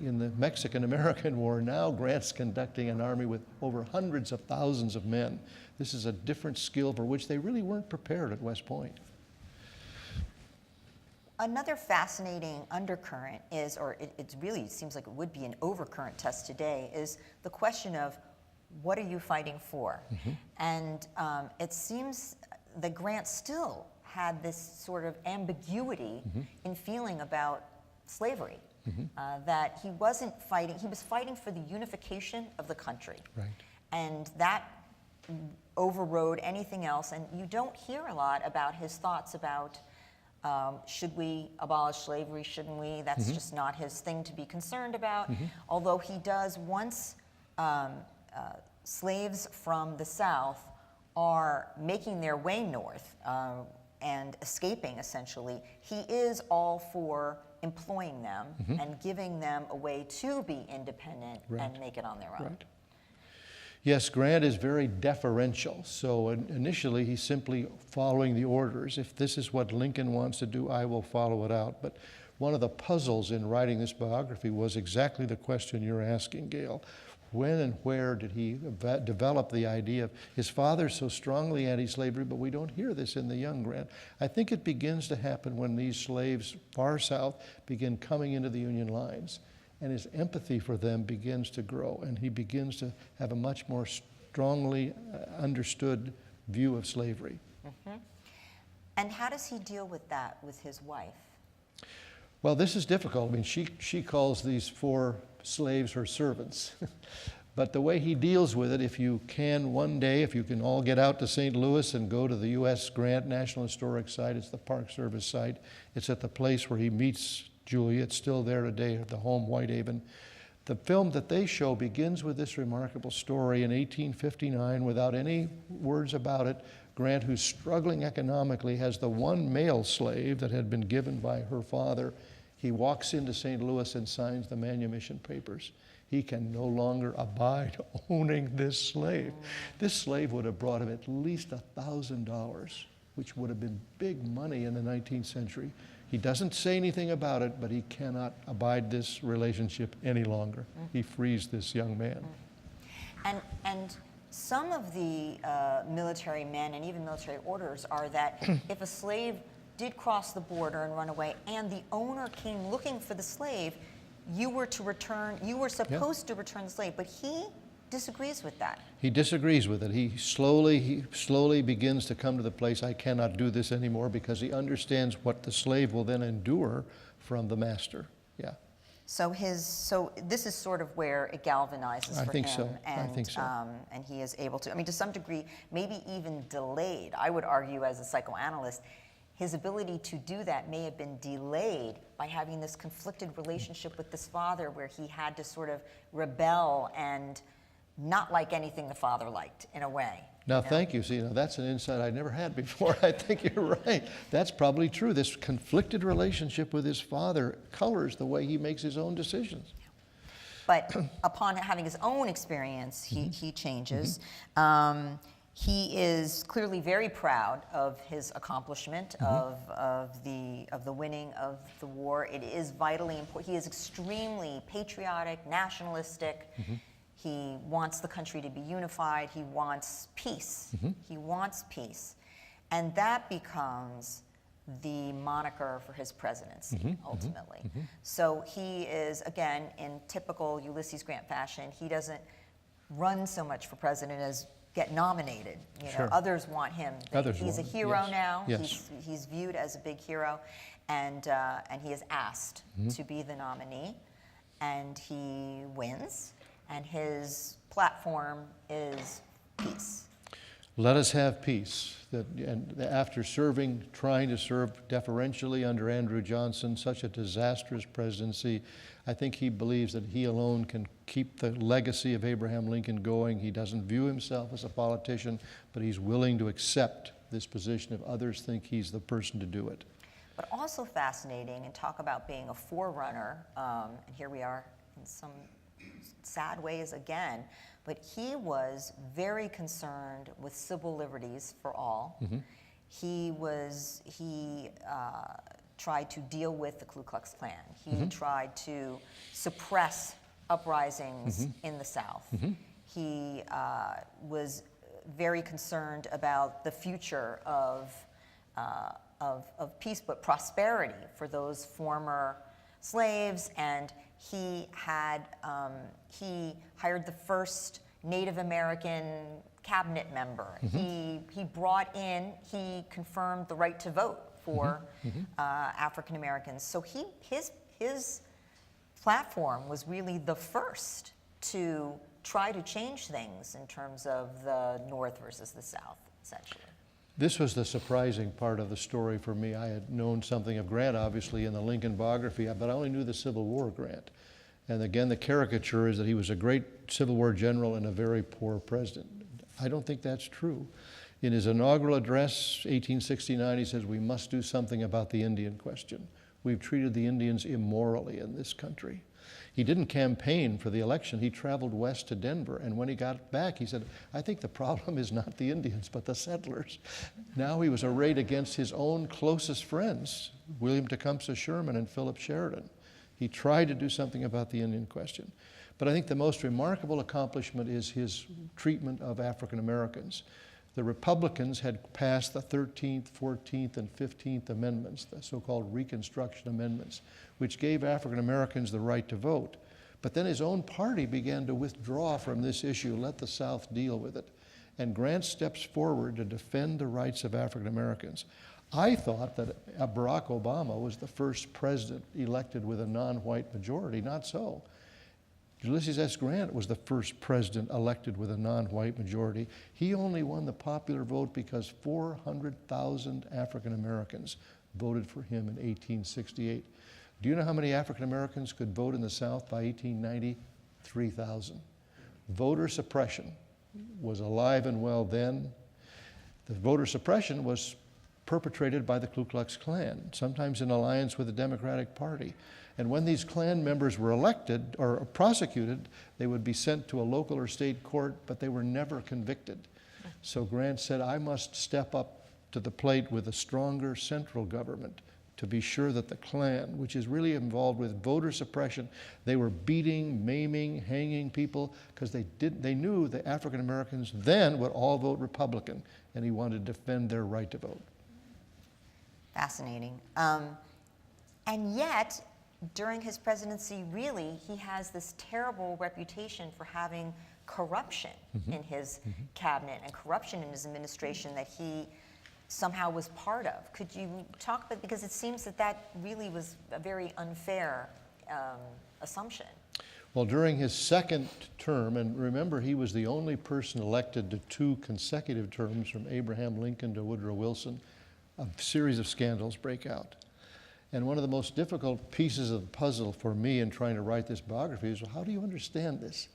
In the Mexican-American War, now Grant's conducting an army with over hundreds of thousands of men. This is a different skill for which they really weren't prepared at West Point. Another fascinating undercurrent is, or it really seems like it would be an overcurrent test today, is the question of what are you fighting for? And it seems that Grant still had this sort of ambiguity in feeling about slavery. That he wasn't fighting, he was fighting for the unification of the country. Right. And that overrode anything else. And you don't hear a lot about his thoughts about should we abolish slavery, shouldn't we? That's just not his thing to be concerned about. Although he does, once slaves from the South are making their way north, and escaping, essentially, he is all for employing them and giving them a way to be independent and make it on their own. Right. Yes, Grant is very deferential. So initially, he's simply following the orders. If this is what Lincoln wants to do, I will follow it out. But one of the puzzles in writing this biography was exactly the question you're asking, Gail. When and where did he develop the idea of his father's so strongly anti-slavery, but we don't hear this in the young Grant. I think it begins to happen when these slaves far south begin coming into the Union lines, and his empathy for them begins to grow, and he begins to have a much more strongly understood view of slavery. And how does he deal with that with his wife? Well, this is difficult. I mean, she calls these 4 slaves her servants. But the way he deals with it, if you can one day, if you can all get out to St. Louis and go to the U.S. Grant National Historic Site, it's the Park Service site. It's at the place where he meets Julia. It's still there today at the home, Whitehaven. The film that they show begins with this remarkable story in 1859 without any words about it. Grant, who's struggling economically, has the one male slave that had been given by her father. He walks into St. Louis and signs the manumission papers. He can no longer abide owning this slave. This slave would have brought him at least $1,000, which would have been big money in the 19th century. He doesn't say anything about it, but he cannot abide this relationship any longer. He frees this young man. And some of the military men and even military orders are that if a slave did cross the border and run away and the owner came looking for the slave, you were supposed to return the slave, but he disagrees with that. He disagrees with it. He slowly begins to come to the place, I cannot do this anymore, because he understands what the slave will then endure from the master. Yeah. So this is sort of where it galvanizes for him. I think so. And he is able to, I mean, to some degree, maybe even delayed. I would argue as a psychoanalyst, his ability to do that may have been delayed by having this conflicted relationship with this father where he had to sort of rebel and not like anything the father liked, in a way. Now, thank you. See, that's an insight I never had before. I think you're right. That's probably true. This conflicted relationship with his father colors the way he makes his own decisions. But upon having his own experience, he changes. He is clearly very proud of his accomplishment of the winning of the war. It is vitally important. He is extremely patriotic, nationalistic. He wants the country to be unified. He wants peace. He wants peace. And that becomes the moniker for his presidency, ultimately. So he is, again, in typical Ulysses Grant fashion, he doesn't run so much for president as get nominated. You know, others want him. He's a hero now. He's viewed as a big hero, and he is asked to be the nominee, and he wins. And his platform is peace. Let us have peace. And after trying to serve deferentially under Andrew Johnson, such a disastrous presidency, I think he believes that he alone can keep the legacy of Abraham Lincoln going. He doesn't view himself as a politician, but he's willing to accept this position if others think he's the person to do it. But also fascinating, and talk about being a forerunner, and here we are in some sad ways again, but he was very concerned with civil liberties for all. He tried to deal with the Ku Klux Klan. He tried to suppress uprisings in the South. He was very concerned about the future of peace, but prosperity for those former slaves, and he hired the first Native American cabinet member. He confirmed the right to vote for African Americans. So his platform was really the first to try to change things in terms of the North versus the South, essentially. This was the surprising part of the story for me. I had known something of Grant, obviously, in the Lincoln biography, but I only knew the Civil War Grant. And again, the caricature is that he was a great Civil War general and a very poor president. I don't think that's true. In his inaugural address, 1869, he says, "We must do something about the Indian question. We've treated the Indians immorally in this country." He didn't campaign for the election. He traveled west to Denver, and when he got back, he said, "I think the problem is not the Indians, but the settlers." Now he was arrayed against his own closest friends, William Tecumseh Sherman and Philip Sheridan. He tried to do something about the Indian question. But I think the most remarkable accomplishment is his treatment of African Americans. The Republicans had passed the 13th, 14th, and 15th Amendments, the so-called Reconstruction Amendments, which gave African Americans the right to vote. But then his own party began to withdraw from this issue, let the South deal with it. And Grant steps forward to defend the rights of African Americans. I thought that Barack Obama was the first president elected with a non-white majority. Not so. Ulysses S. Grant was the first president elected with a non-white majority. He only won the popular vote because 400,000 African Americans voted for him in 1868. Do you know how many African Americans could vote in the South by 1890? 3,000. Voter suppression was alive and well then. The voter suppression was perpetrated by the Ku Klux Klan, sometimes in alliance with the Democratic Party. And when these Klan members were elected or prosecuted, they would be sent to a local or state court, but they were never convicted. So Grant said, "I must step up to the plate with a stronger central government to be sure that the Klan, which is really involved with voter suppression, they were beating, maiming, hanging people because they knew the African Americans then would all vote Republican, and he wanted to defend their right to vote." Fascinating. And yet, during his presidency, really, he has this terrible reputation for having corruption in his cabinet and corruption in his administration that he somehow was part of. Could you talk about, because it seems that that really was a very unfair assumption. Well, during his second term, and remember, he was the only person elected to 2 consecutive terms from Abraham Lincoln to Woodrow Wilson, a series of scandals break out. And one of the most difficult pieces of the puzzle for me in trying to write this biography is, well, how do you understand this?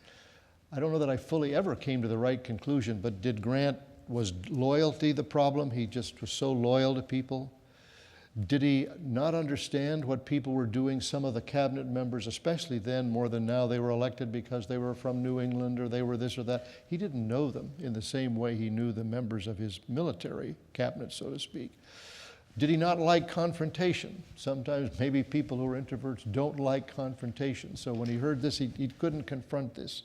I don't know that I fully ever came to the right conclusion, but was loyalty the problem? He just was so loyal to people. Did he not understand what people were doing? Some of the cabinet members, especially then more than now, they were elected because they were from New England or they were this or that. He didn't know them in the same way he knew the members of his military cabinet, so to speak. Did he not like confrontation? Sometimes maybe people who are introverts don't like confrontation. So when he heard this, he couldn't confront this.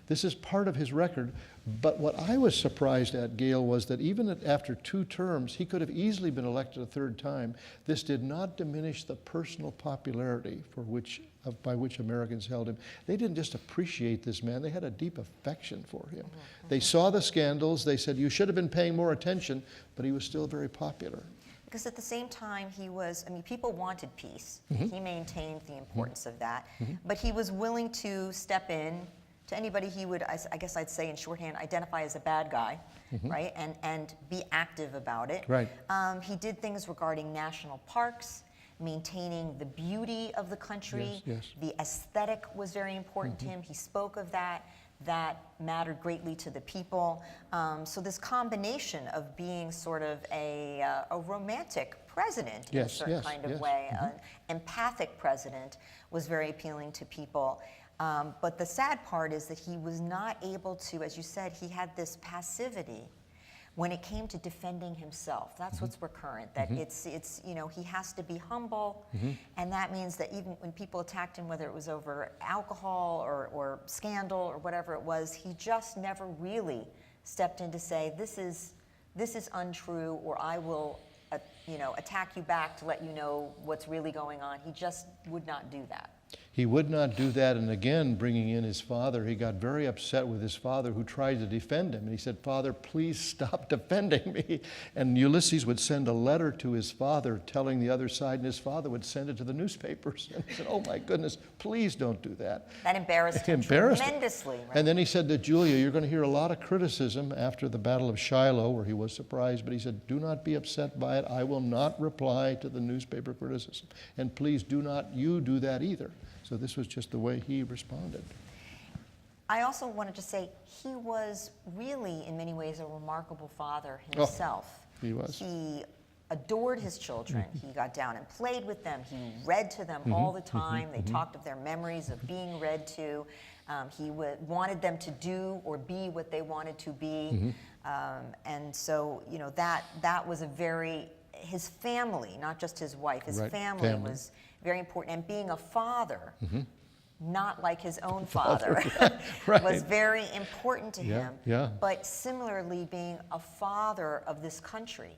This is part of his record. But what I was surprised at, Gail, was that even after 2 terms, he could have easily been elected a 3rd time. This did not diminish the personal popularity by which Americans held him. They didn't just appreciate this man, they had a deep affection for him. They saw the scandals, they said, "You should have been paying more attention," but he was still very popular. Because at the same time, people wanted peace. He maintained the importance of that. But he was willing to step in to anybody he would, I guess I'd say in shorthand, identify as a bad guy, right? And be active about it. Right. He did things regarding national parks, maintaining the beauty of the country. Yes. The aesthetic was very important to him. He spoke of that. That mattered greatly to the people. So this combination of being sort of a romantic president in a certain kind of way, an empathic president, was very appealing to people. But the sad part is that he was not able to, as you said, he had this passivity when it came to defending himself. That's what's recurrent, that it's he has to be humble, and that means that even when people attacked him, whether it was over alcohol or scandal or whatever it was, he just never really stepped in to say, this is untrue, or I will attack you back to let you know what's really going on. He just would not do that. He would not do that, and again, bringing in his father, he got very upset with his father who tried to defend him. And he said, "Father, please stop defending me." And Ulysses would send a letter to his father telling the other side, and his father would send it to the newspapers. And he said, "Oh my goodness, please don't do that." That embarrassed him tremendously. Right? And then he said to Julia, "You're going to hear a lot of criticism after the Battle of Shiloh," where he was surprised, but he said, "Do not be upset by it. I will not reply to the newspaper criticism. And please do not you do that either." So this was just the way he responded. I also wanted to say he was really, in many ways, a remarkable father himself. He was. He adored his children. He got down and played with them. He read to them all the time. They talked of their memories of being read to. He wanted them to do or be what they wanted to be. And so, you know, that was his family, not just his wife, his family was very important. And being a father, not like his own father, was very important to him. But similarly, being a father of this country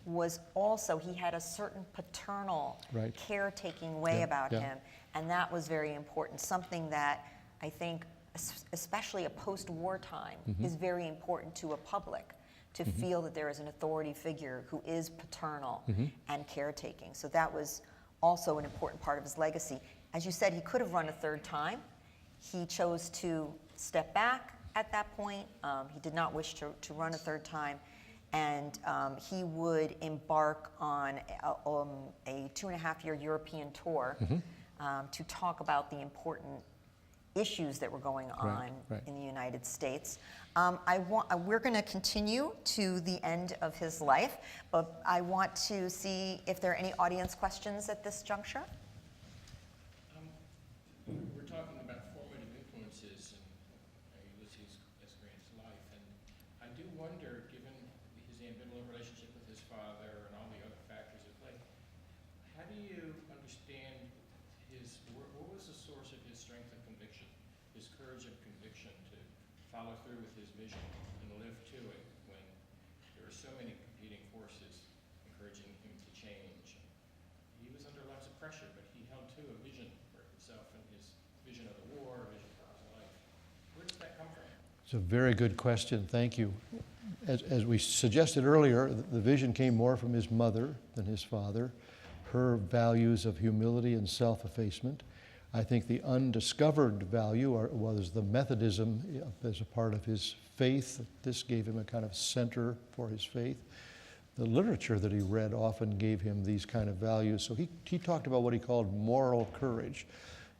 was also, he had a certain paternal, caretaking way about him, and that was very important. Something that I think, especially a post-war time, is very important to a public, to feel that there is an authority figure who is paternal and caretaking. So that was also an important part of his legacy. As you said, he could have run a third time. He chose to step back at that point. He did not wish to run a third time. And he would embark on a 2.5-year European tour to talk about the important issues that were going on in the United States. We're going to continue to the end of his life, but I want to see if there are any audience questions at this juncture. We're talking about formative influences in Ulysses S. Grant's life, and I do wonder, given his ambivalent relationship with his father and all the other factors at play, how do you understand what was the source of his strength of conviction, his courage of conviction to follow through with his vision and live to it when there are so many competing forces encouraging him to change? He was under lots of pressure, but he held to a vision for himself and his vision of the war, a vision for his life. Where does that come from? It's a very good question. Thank you. As we suggested earlier, the vision came more from his mother than his father. Her values of humility and self-effacement. I think the undiscovered value was the Methodism as a part of his faith. This gave him a kind of center for his faith. The literature that he read often gave him these kind of values. So he talked about what he called moral courage.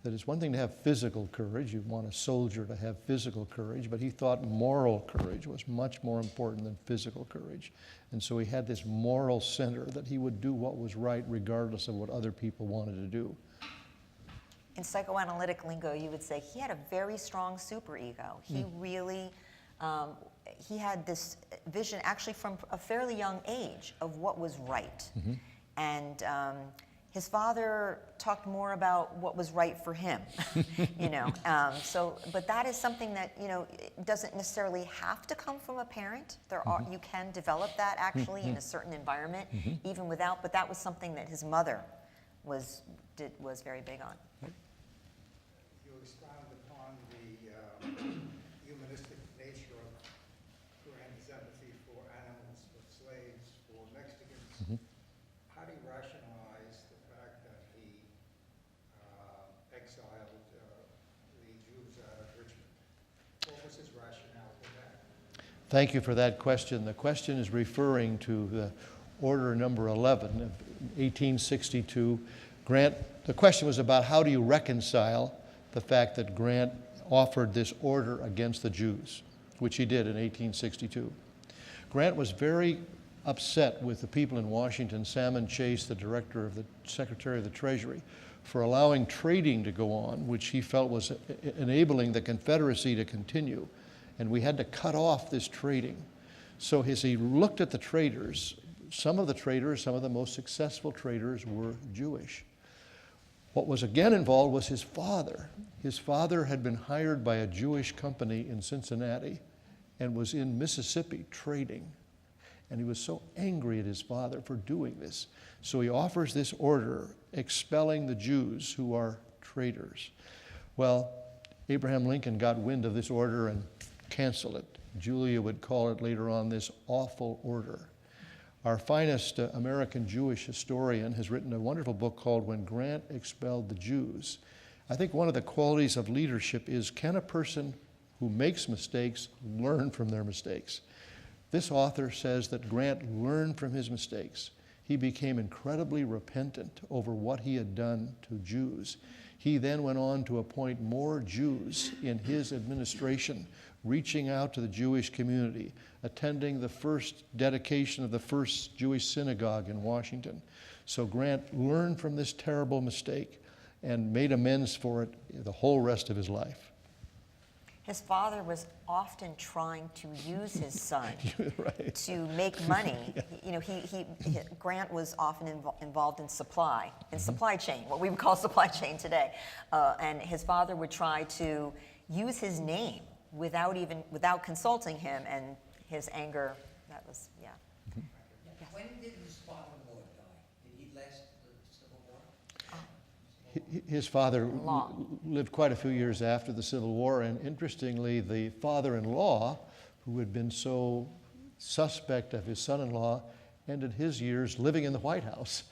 That it's one thing to have physical courage. You want a soldier to have physical courage, but he thought moral courage was much more important than physical courage. And so he had this moral center that he would do what was right regardless of what other people wanted to do. In psychoanalytic lingo, you would say he had a very strong superego. He really, he had this vision actually from a fairly young age of what was right. And his father talked more about what was right for him, you know. But that is something that, you know, it doesn't necessarily have to come from a parent. You can develop that actually in a certain environment, even without. But that was something that his mother was very big on. You expound upon the humanistic nature of Grant's empathy for animals, for slaves, for Mexicans. How do you rationalize the fact that he exiled the Jews out of Richmond? What was his rationale for that? Thank you for that question. The question is referring to the Order Number 11 of 1862. Grant, the question was about how do you reconcile the fact that Grant offered this order against the Jews, which he did in 1862. Grant was very upset with the people in Washington, Salmon Chase, the director of the Secretary of the Treasury, for allowing trading to go on, which he felt was enabling the Confederacy to continue. And we had to cut off this trading. So as he looked at the traders, some of the most successful traders were Jewish. What was again involved was his father. His father had been hired by a Jewish company in Cincinnati and was in Mississippi trading. And he was so angry at his father for doing this. So he offers this order expelling the Jews who are traders. Well, Abraham Lincoln got wind of this order and canceled it. Julia would call it later on this awful order. Our finest American Jewish historian has written a wonderful book called When Grant Expelled the Jews. I think one of the qualities of leadership is, can a person who makes mistakes learn from their mistakes? This author says that Grant learned from his mistakes. he became incredibly repentant over what he had done to Jews. He then went on to appoint more Jews in his administration, reaching out to the Jewish community, attending the first dedication of the first Jewish synagogue in Washington. So Grant learned from this terrible mistake and made amends for it the whole rest of his life. His father was often trying to use his son Right. to make money. You know, Grant was often involved in supply chain, what we would call supply chain today. And his father would try to use his name without consulting him, and his anger, that was, yeah. When did his father-in-law die? Did he last the Civil War? His father Long. lived quite a few years after the Civil War, and interestingly, the father-in-law, who had been so suspect of his son-in-law, ended his years living in the White House,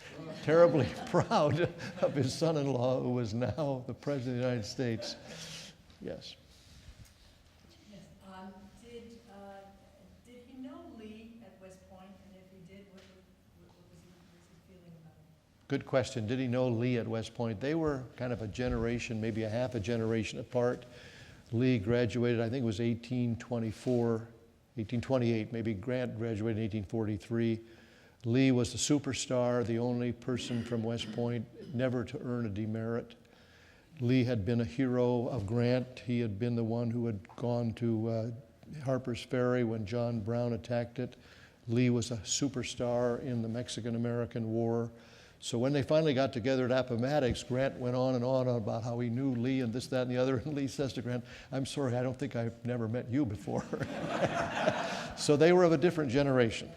terribly proud of his son-in-law, who was now the President of the United States. Yes. Yes. Did he know Lee at West Point? And if he did, what was he feeling about him? Good question. Did he know Lee at West Point? They were kind of a generation, maybe a half a generation apart. Lee graduated, I think it was 1828. Maybe Grant graduated in 1843. Lee was the superstar, the only person from West Point never to earn a demerit. Lee had been a hero of Grant. He had been the one who had gone to Harper's Ferry when John Brown attacked it. Lee was a superstar in the Mexican-American War. So when they finally got together at Appomattox, Grant went on and on about how he knew Lee and this, that, and the other. And Lee says to Grant, "I'm sorry, I don't think I've never met you before." So they were of a different generation.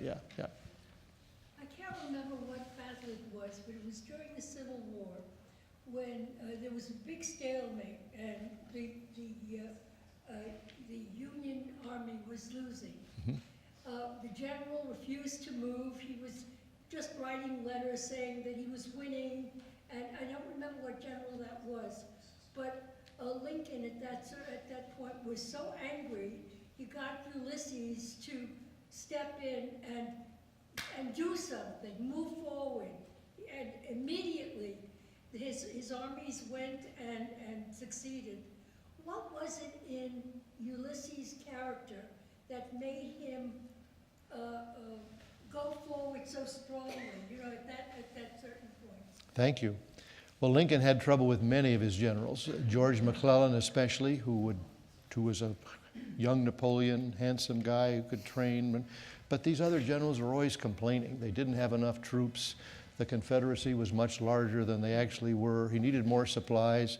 Yeah, yeah. I can't remember what battle it was, but it was during the Civil War when there was a big stalemate and the Union Army was losing. The general refused to move. He was just writing letters saying that he was winning, and I don't remember what general that was, but Lincoln at that point was so angry, he got Ulysses to step in and do something, move forward, and immediately his armies went and succeeded. What was it in Ulysses' character that made him go forward so strongly, at that certain point? Thank you. Well, Lincoln had trouble with many of his generals, George McClellan especially, who was a young Napoleon, handsome guy who could train. But these other generals were always complaining. They didn't have enough troops. The Confederacy was much larger than they actually were. He needed more supplies.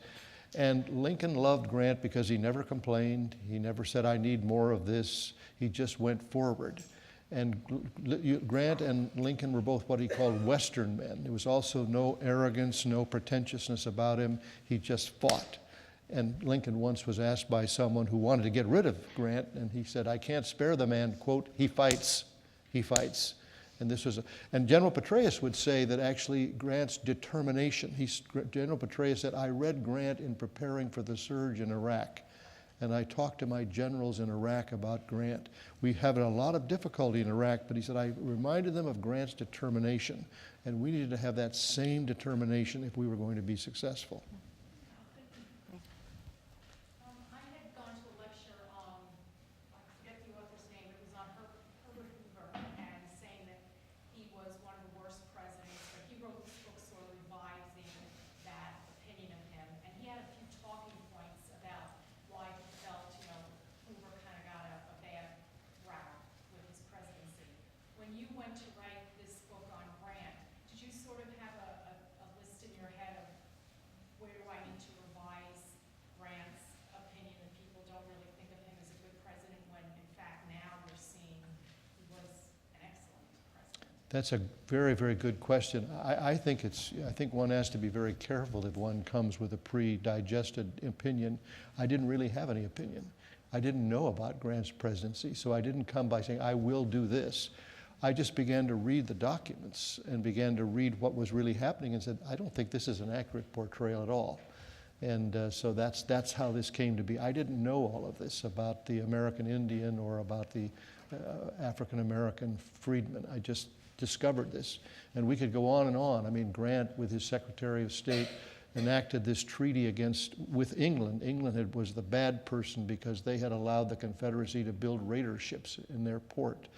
And Lincoln loved Grant because he never complained. He never said, "I need more of this." He just went forward. And Grant and Lincoln were both what he called Western men. There was also no arrogance, no pretentiousness about him. He just fought. And Lincoln once was asked by someone who wanted to get rid of Grant, and he said, "I can't spare the man, quote, he fights, he fights." And and General Petraeus would say that actually Grant's determination, General Petraeus said, "I read Grant in preparing for the surge in Iraq. And I talked to my generals in Iraq about Grant. We have a lot of difficulty in Iraq," but he said, "I reminded them of Grant's determination, and we needed to have that same determination if we were going to be successful." I had gone to a lecture on, I forget the author's name, it was on Herbert Hoover, and saying that he was one of the worst presidents, but he wrote this book sort of revising that opinion of him, and he had a few talking points about why he felt, Hoover kind of got a bad rap with his presidency. When you went to write this book on Grant, did you sort of have a list in your head of where do I need to revise Grant's opinion that people don't really think of him as a good president when in fact now we're seeing he was an excellent president? That's a very, very good question. I think one has to be very careful if one comes with a pre-digested opinion. I didn't really have any opinion. I didn't know about Grant's presidency, so I didn't come by saying, "I will do this." I just began to read the documents and began to read what was really happening and said, "I don't think this is an accurate portrayal at all." And so that's how this came to be. I didn't know all of this about the American Indian or about the African American freedmen. I just discovered this. And we could go on and on. I mean, Grant, with his Secretary of State, enacted this treaty with England. England was the bad person because they had allowed the Confederacy to build raider ships in their port.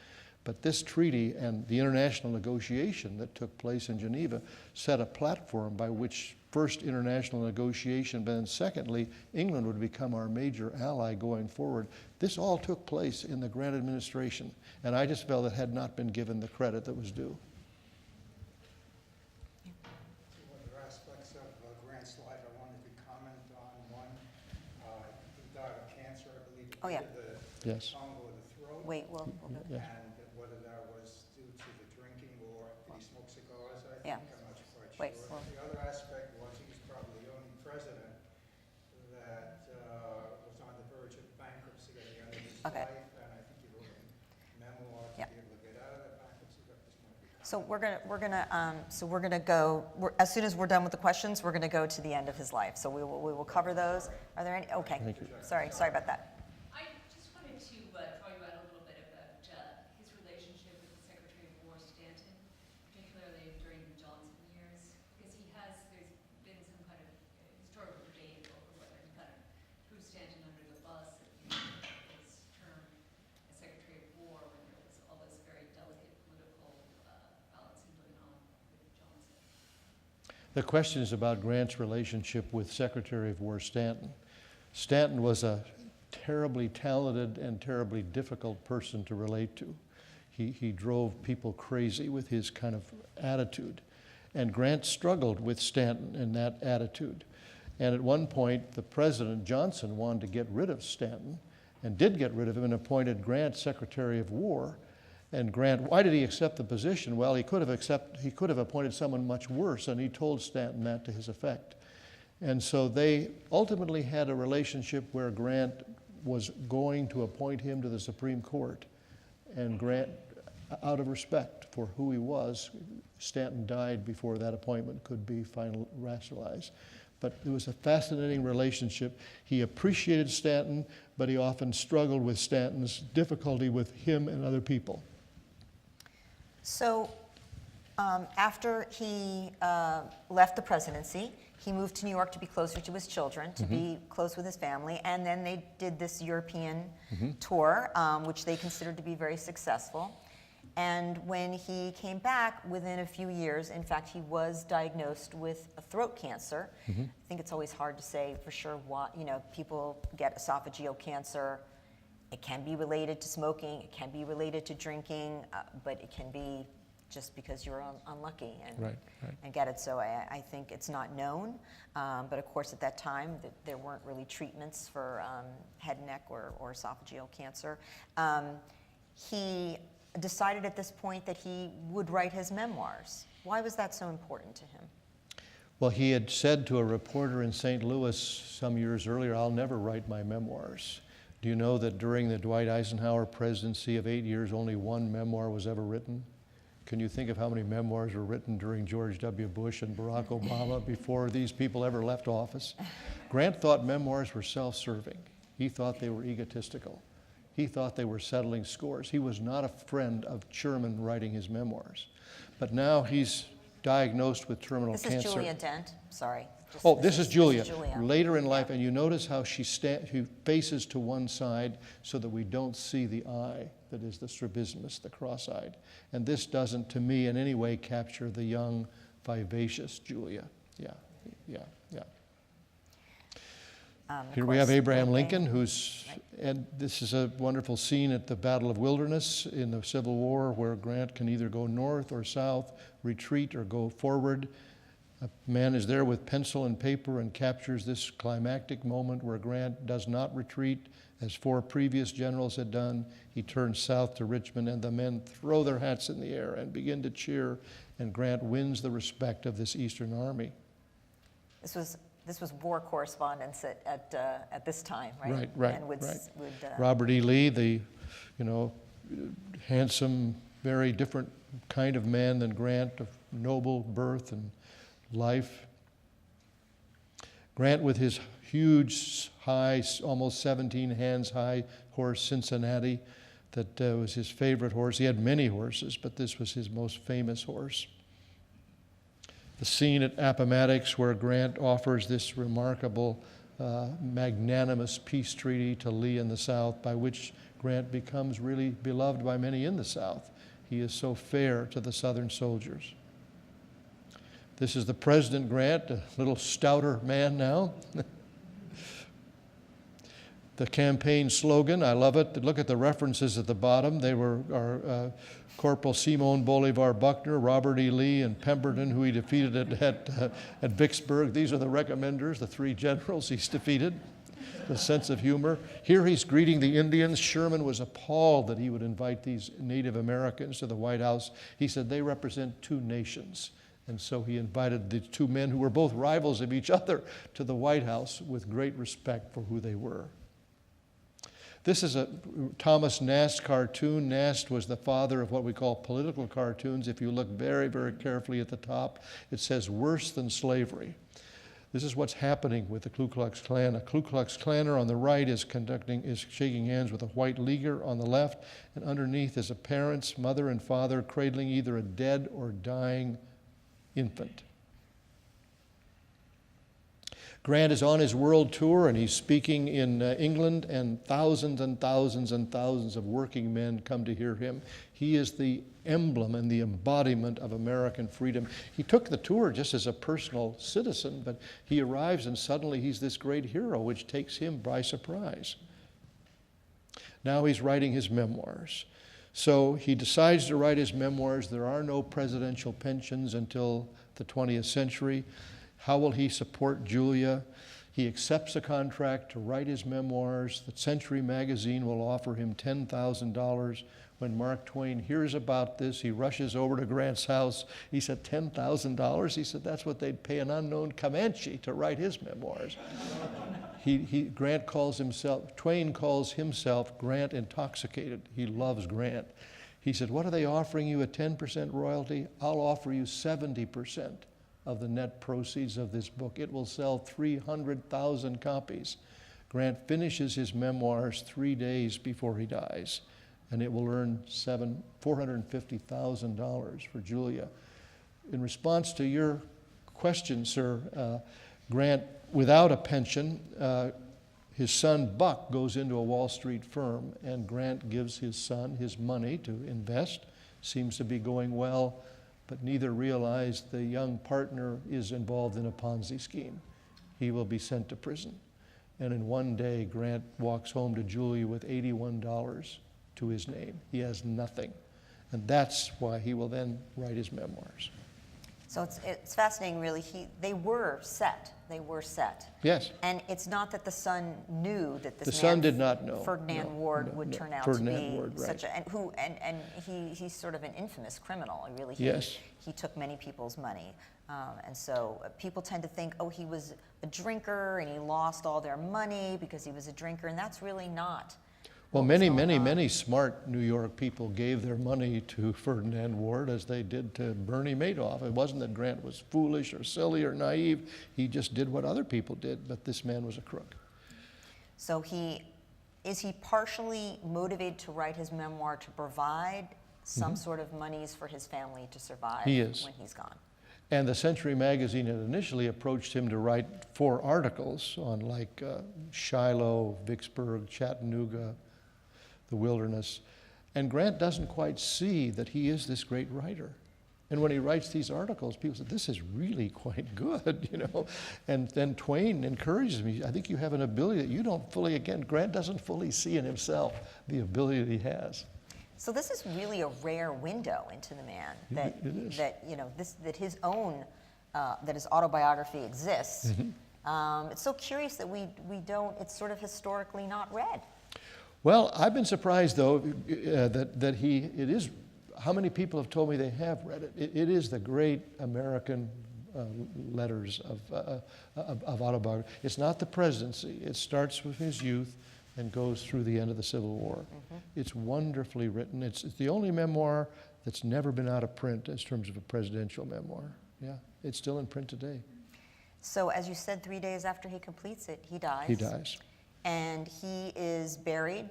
But this treaty and the international negotiation that took place in Geneva set a platform by which first international negotiation, but then secondly, England would become our major ally going forward. This all took place in the Grant administration, and I just felt it had not been given the credit that was due. Two other aspects of Grant's life I wanted to comment on. One, he died of cancer, I believe. Oh, yeah. The Yes. tongue or the throat. Wait, we'll go. Yeah. And whether that was due to the drinking or did he smoke cigars, I think. Yeah. I'm not quite Wait, sure. well- The other aspect was he was probably the only president that was on the verge of bankruptcy at the end of his Okay. life. And I think he wrote a memoir to Yeah. be able to get out of that bankruptcy. But this might be So we're gonna go. As soon as we're done with the questions, we're gonna go to the end of his life. So we will cover those. Are there any? Okay. Thank you. Sorry about that. I just wanted to draw you out a little bit about his relationship with the Secretary of War, Stanton, particularly during the Johnson years, because there's been some kind of historical debate over whether he kind of threw Stanton under the bus at the end of his term as Secretary of War when there was all this very delicate political balancing going on with Johnson. The question is about Grant's relationship with Secretary of War Stanton. Stanton was a terribly talented and terribly difficult person to relate to. He drove people crazy with his kind of attitude. And Grant struggled with Stanton in that attitude. And at one point, the President, Johnson, wanted to get rid of Stanton and did get rid of him and appointed Grant Secretary of War. And Grant, why did he accept the position? Well, he could have appointed someone much worse, and he told Stanton that to his effect. And so they ultimately had a relationship where Grant was going to appoint him to the Supreme Court. And Grant, out of respect for who he was, Stanton died before that appointment could be finally rationalized. But it was a fascinating relationship. He appreciated Stanton, but he often struggled with Stanton's difficulty with him and other people. So after he left the presidency, he moved to New York to be closer to his children, to be close with his family, and then they did this European tour, which they considered to be very successful. And when he came back, within a few years, in fact, he was diagnosed with a throat cancer. I think it's always hard to say for sure what, people get esophageal cancer. It can be related to smoking, it can be related to drinking, but it can be just because you're unlucky and get it. So I think it's not known. But of course, at that time, there weren't really treatments for head and neck or esophageal cancer. He decided at this point that he would write his memoirs. Why was that so important to him? Well, he had said to a reporter in St. Louis some years earlier, "I'll never write my memoirs." Do you know that during the Dwight Eisenhower presidency of 8 years, only one memoir was ever written? Can you think of how many memoirs were written during George W. Bush and Barack Obama before these people ever left office? Grant thought memoirs were self-serving. He thought they were egotistical. He thought they were settling scores. He was not a friend of Sherman writing his memoirs. But now he's diagnosed with terminal cancer. This is Julia Dent. Sorry. This is Julia. Later in life, and you notice how she faces to one side so that we don't see the eye that is the strabismus, the cross-eyed. And this doesn't, to me, in any way capture the young, vivacious Julia. Yeah. Here we have Abraham Lincoln, and this is a wonderful scene at the Battle of Wilderness in the Civil War where Grant can either go north or south, retreat or go forward. A man is there with pencil and paper and captures this climactic moment where Grant does not retreat, as 4 previous generals had done. He turns south to Richmond, and the men throw their hats in the air and begin to cheer, and Grant wins the respect of this Eastern Army. This was war correspondence at this time, right? Right. And Robert E. Lee, the handsome, very different kind of man than Grant, of noble birth and life. Grant with his huge, high, almost 17 hands high horse, Cincinnati, that was his favorite horse. He had many horses, but this was his most famous horse. The scene at Appomattox where Grant offers this remarkable, magnanimous peace treaty to Lee in the South, by which Grant becomes really beloved by many in the South. He is so fair to the Southern soldiers. This is the President Grant, a little stouter man now. The campaign slogan, I love it. Look at the references at the bottom. They were Corporal Simon Bolivar Buckner, Robert E. Lee, and Pemberton, who he defeated at Vicksburg. These are the recommenders, the three generals he's defeated. The sense of humor. Here he's greeting the Indians. Sherman was appalled that he would invite these Native Americans to the White House. He said they represent two nations. And so he invited the two men who were both rivals of each other to the White House with great respect for who they were. This is a Thomas Nast cartoon. Nast was the father of what we call political cartoons. If you look very, very carefully at the top, it says worse than slavery. This is what's happening with the Ku Klux Klan. A Ku Klux Klaner on the right is shaking hands with a white leaguer on the left, and underneath is a parent's mother and father cradling either a dead or dying infant. Grant is on his world tour, and he's speaking in England, and thousands and thousands and thousands of working men come to hear him. He is the emblem and the embodiment of American freedom. He took the tour just as a personal citizen, but he arrives and suddenly he's this great hero, which takes him by surprise. Now he's writing his memoirs. So he decides to write his memoirs. There are no presidential pensions until the 20th century. How will he support Julia? He accepts a contract to write his memoirs. The Century magazine will offer him $10,000. When Mark Twain hears about this, he rushes over to Grant's house. He said, $10,000? He said, that's what they'd pay an unknown Comanche to write his memoirs. Twain calls himself Grant intoxicated. He loves Grant. He said, what are they offering you, a 10% royalty? I'll offer you 70% of the net proceeds of this book. It will sell 300,000 copies. Grant finishes his memoirs 3 days before he dies, and it will earn $450,000 for Julia. In response to your question, sir, Grant, without a pension, his son Buck goes into a Wall Street firm, and Grant gives his son his money to invest. Seems to be going well, but neither realize the young partner is involved in a Ponzi scheme. He will be sent to prison. And in one day, Grant walks home to Julia with $81 to his name. He has nothing. And that's why he will then write his memoirs. So it's fascinating, really. They were set. Yes. And it's not that the son knew that The son did not know. Ferdinand Ward would turn out Ferdinand to be Ward, such right. he's sort of an infamous criminal. Really, Yes. He took many people's money, and so people tend to think, oh, he was a drinker and he lost all their money because he was a drinker, and that's really not. Well, many smart New York people gave their money to Ferdinand Ward as they did to Bernie Madoff. It wasn't that Grant was foolish or silly or naive. He just did what other people did, but this man was a crook. So is he partially motivated to write his memoir to provide some sort of monies for his family to survive when he's gone? And the Century magazine had initially approached him to write 4 articles on Shiloh, Vicksburg, Chattanooga, the wilderness. And Grant doesn't quite see that he is this great writer. And when he writes these articles, people say, this is really quite good, And then Twain encourages me, I think you have an ability that you don't fully, again, Grant doesn't fully see in himself the ability that he has. So this is really a rare window into the man that his own that his autobiography exists. It's so curious that we don't. It's sort of historically not read. Well, I've been surprised though it is. How many people have told me they have read it? It is the great American letters of autobiography. It's not the presidency. It starts with his youth and goes through the end of the Civil War. It's wonderfully written. It's the only memoir that's never been out of print in terms of a presidential memoir. Yeah, it's still in print today. So as you said, 3 days after he completes it, he dies. He dies. And he is buried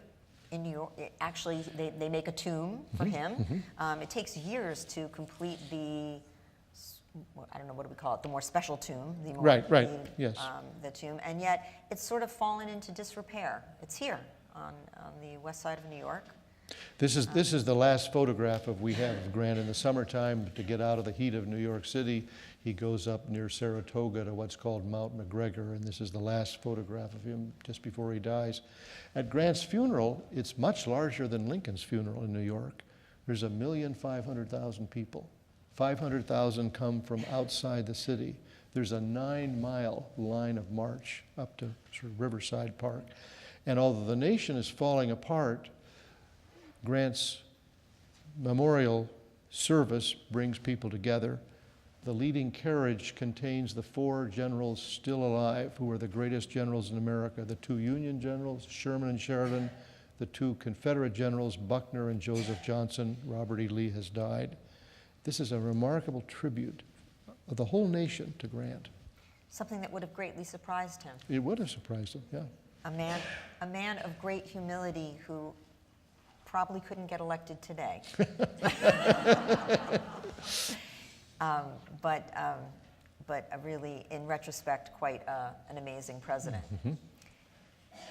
in New York. Actually, they make a tomb for him. It takes years to complete the, I don't know, what do we call it, the more special tomb. The more, Right, yes. The tomb, and yet it's sort of fallen into disrepair. It's here on the west side of New York. This is the last photograph we have of Grant. In the summertime, to get out of the heat of New York City, he goes up near Saratoga to what's called Mount McGregor, and this is the last photograph of him just before he dies. At Grant's funeral, it's much larger than Lincoln's funeral in New York. There's 1,500,000 people. 500,000 come from outside the city. There's a 9-mile line of march up to sort of Riverside Park. And although the nation is falling apart, Grant's memorial service brings people together. The leading carriage contains the 4 generals still alive, who were the greatest generals in America, the 2 Union generals, Sherman and Sheridan, the 2 Confederate generals, Buckner and Joseph Johnson. Robert E. Lee has died. This is a remarkable tribute of the whole nation to Grant. Something that would have greatly surprised him. It would have surprised him, yeah. A man of great humility who probably couldn't get elected today. But really, in retrospect, quite an amazing president.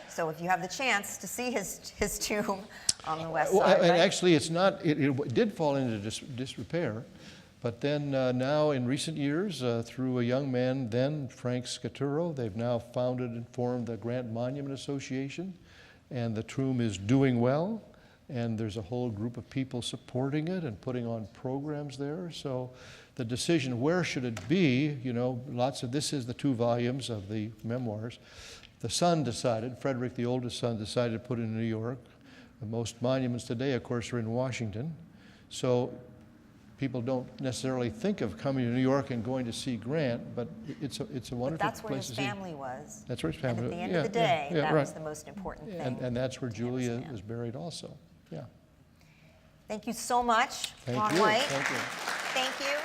So if you have the chance to see his tomb on the west side, And right? actually, it's not, it did fall into disrepair, but then now in recent years, through a young man, then Frank Scaturo, they've now founded and formed the Grant Monument Association, and the tomb is doing well, and there's a whole group of people supporting it and putting on programs there. So the decision, where should it be, you know, this is the 2 volumes of the memoirs. The son decided, Frederick, the oldest son, decided to put it in New York. Most monuments today, of course, are in Washington. So people don't necessarily think of coming to New York and going to see Grant, but it's a wonderful That's where place his to see. family was. That's where his family And was. at the end Yeah, of the day, yeah, that right. was the most important thing. And that's where to Julia understand. is buried also. Yeah. Thank you so much, Thank Ron you. White. Thank you. Thank you.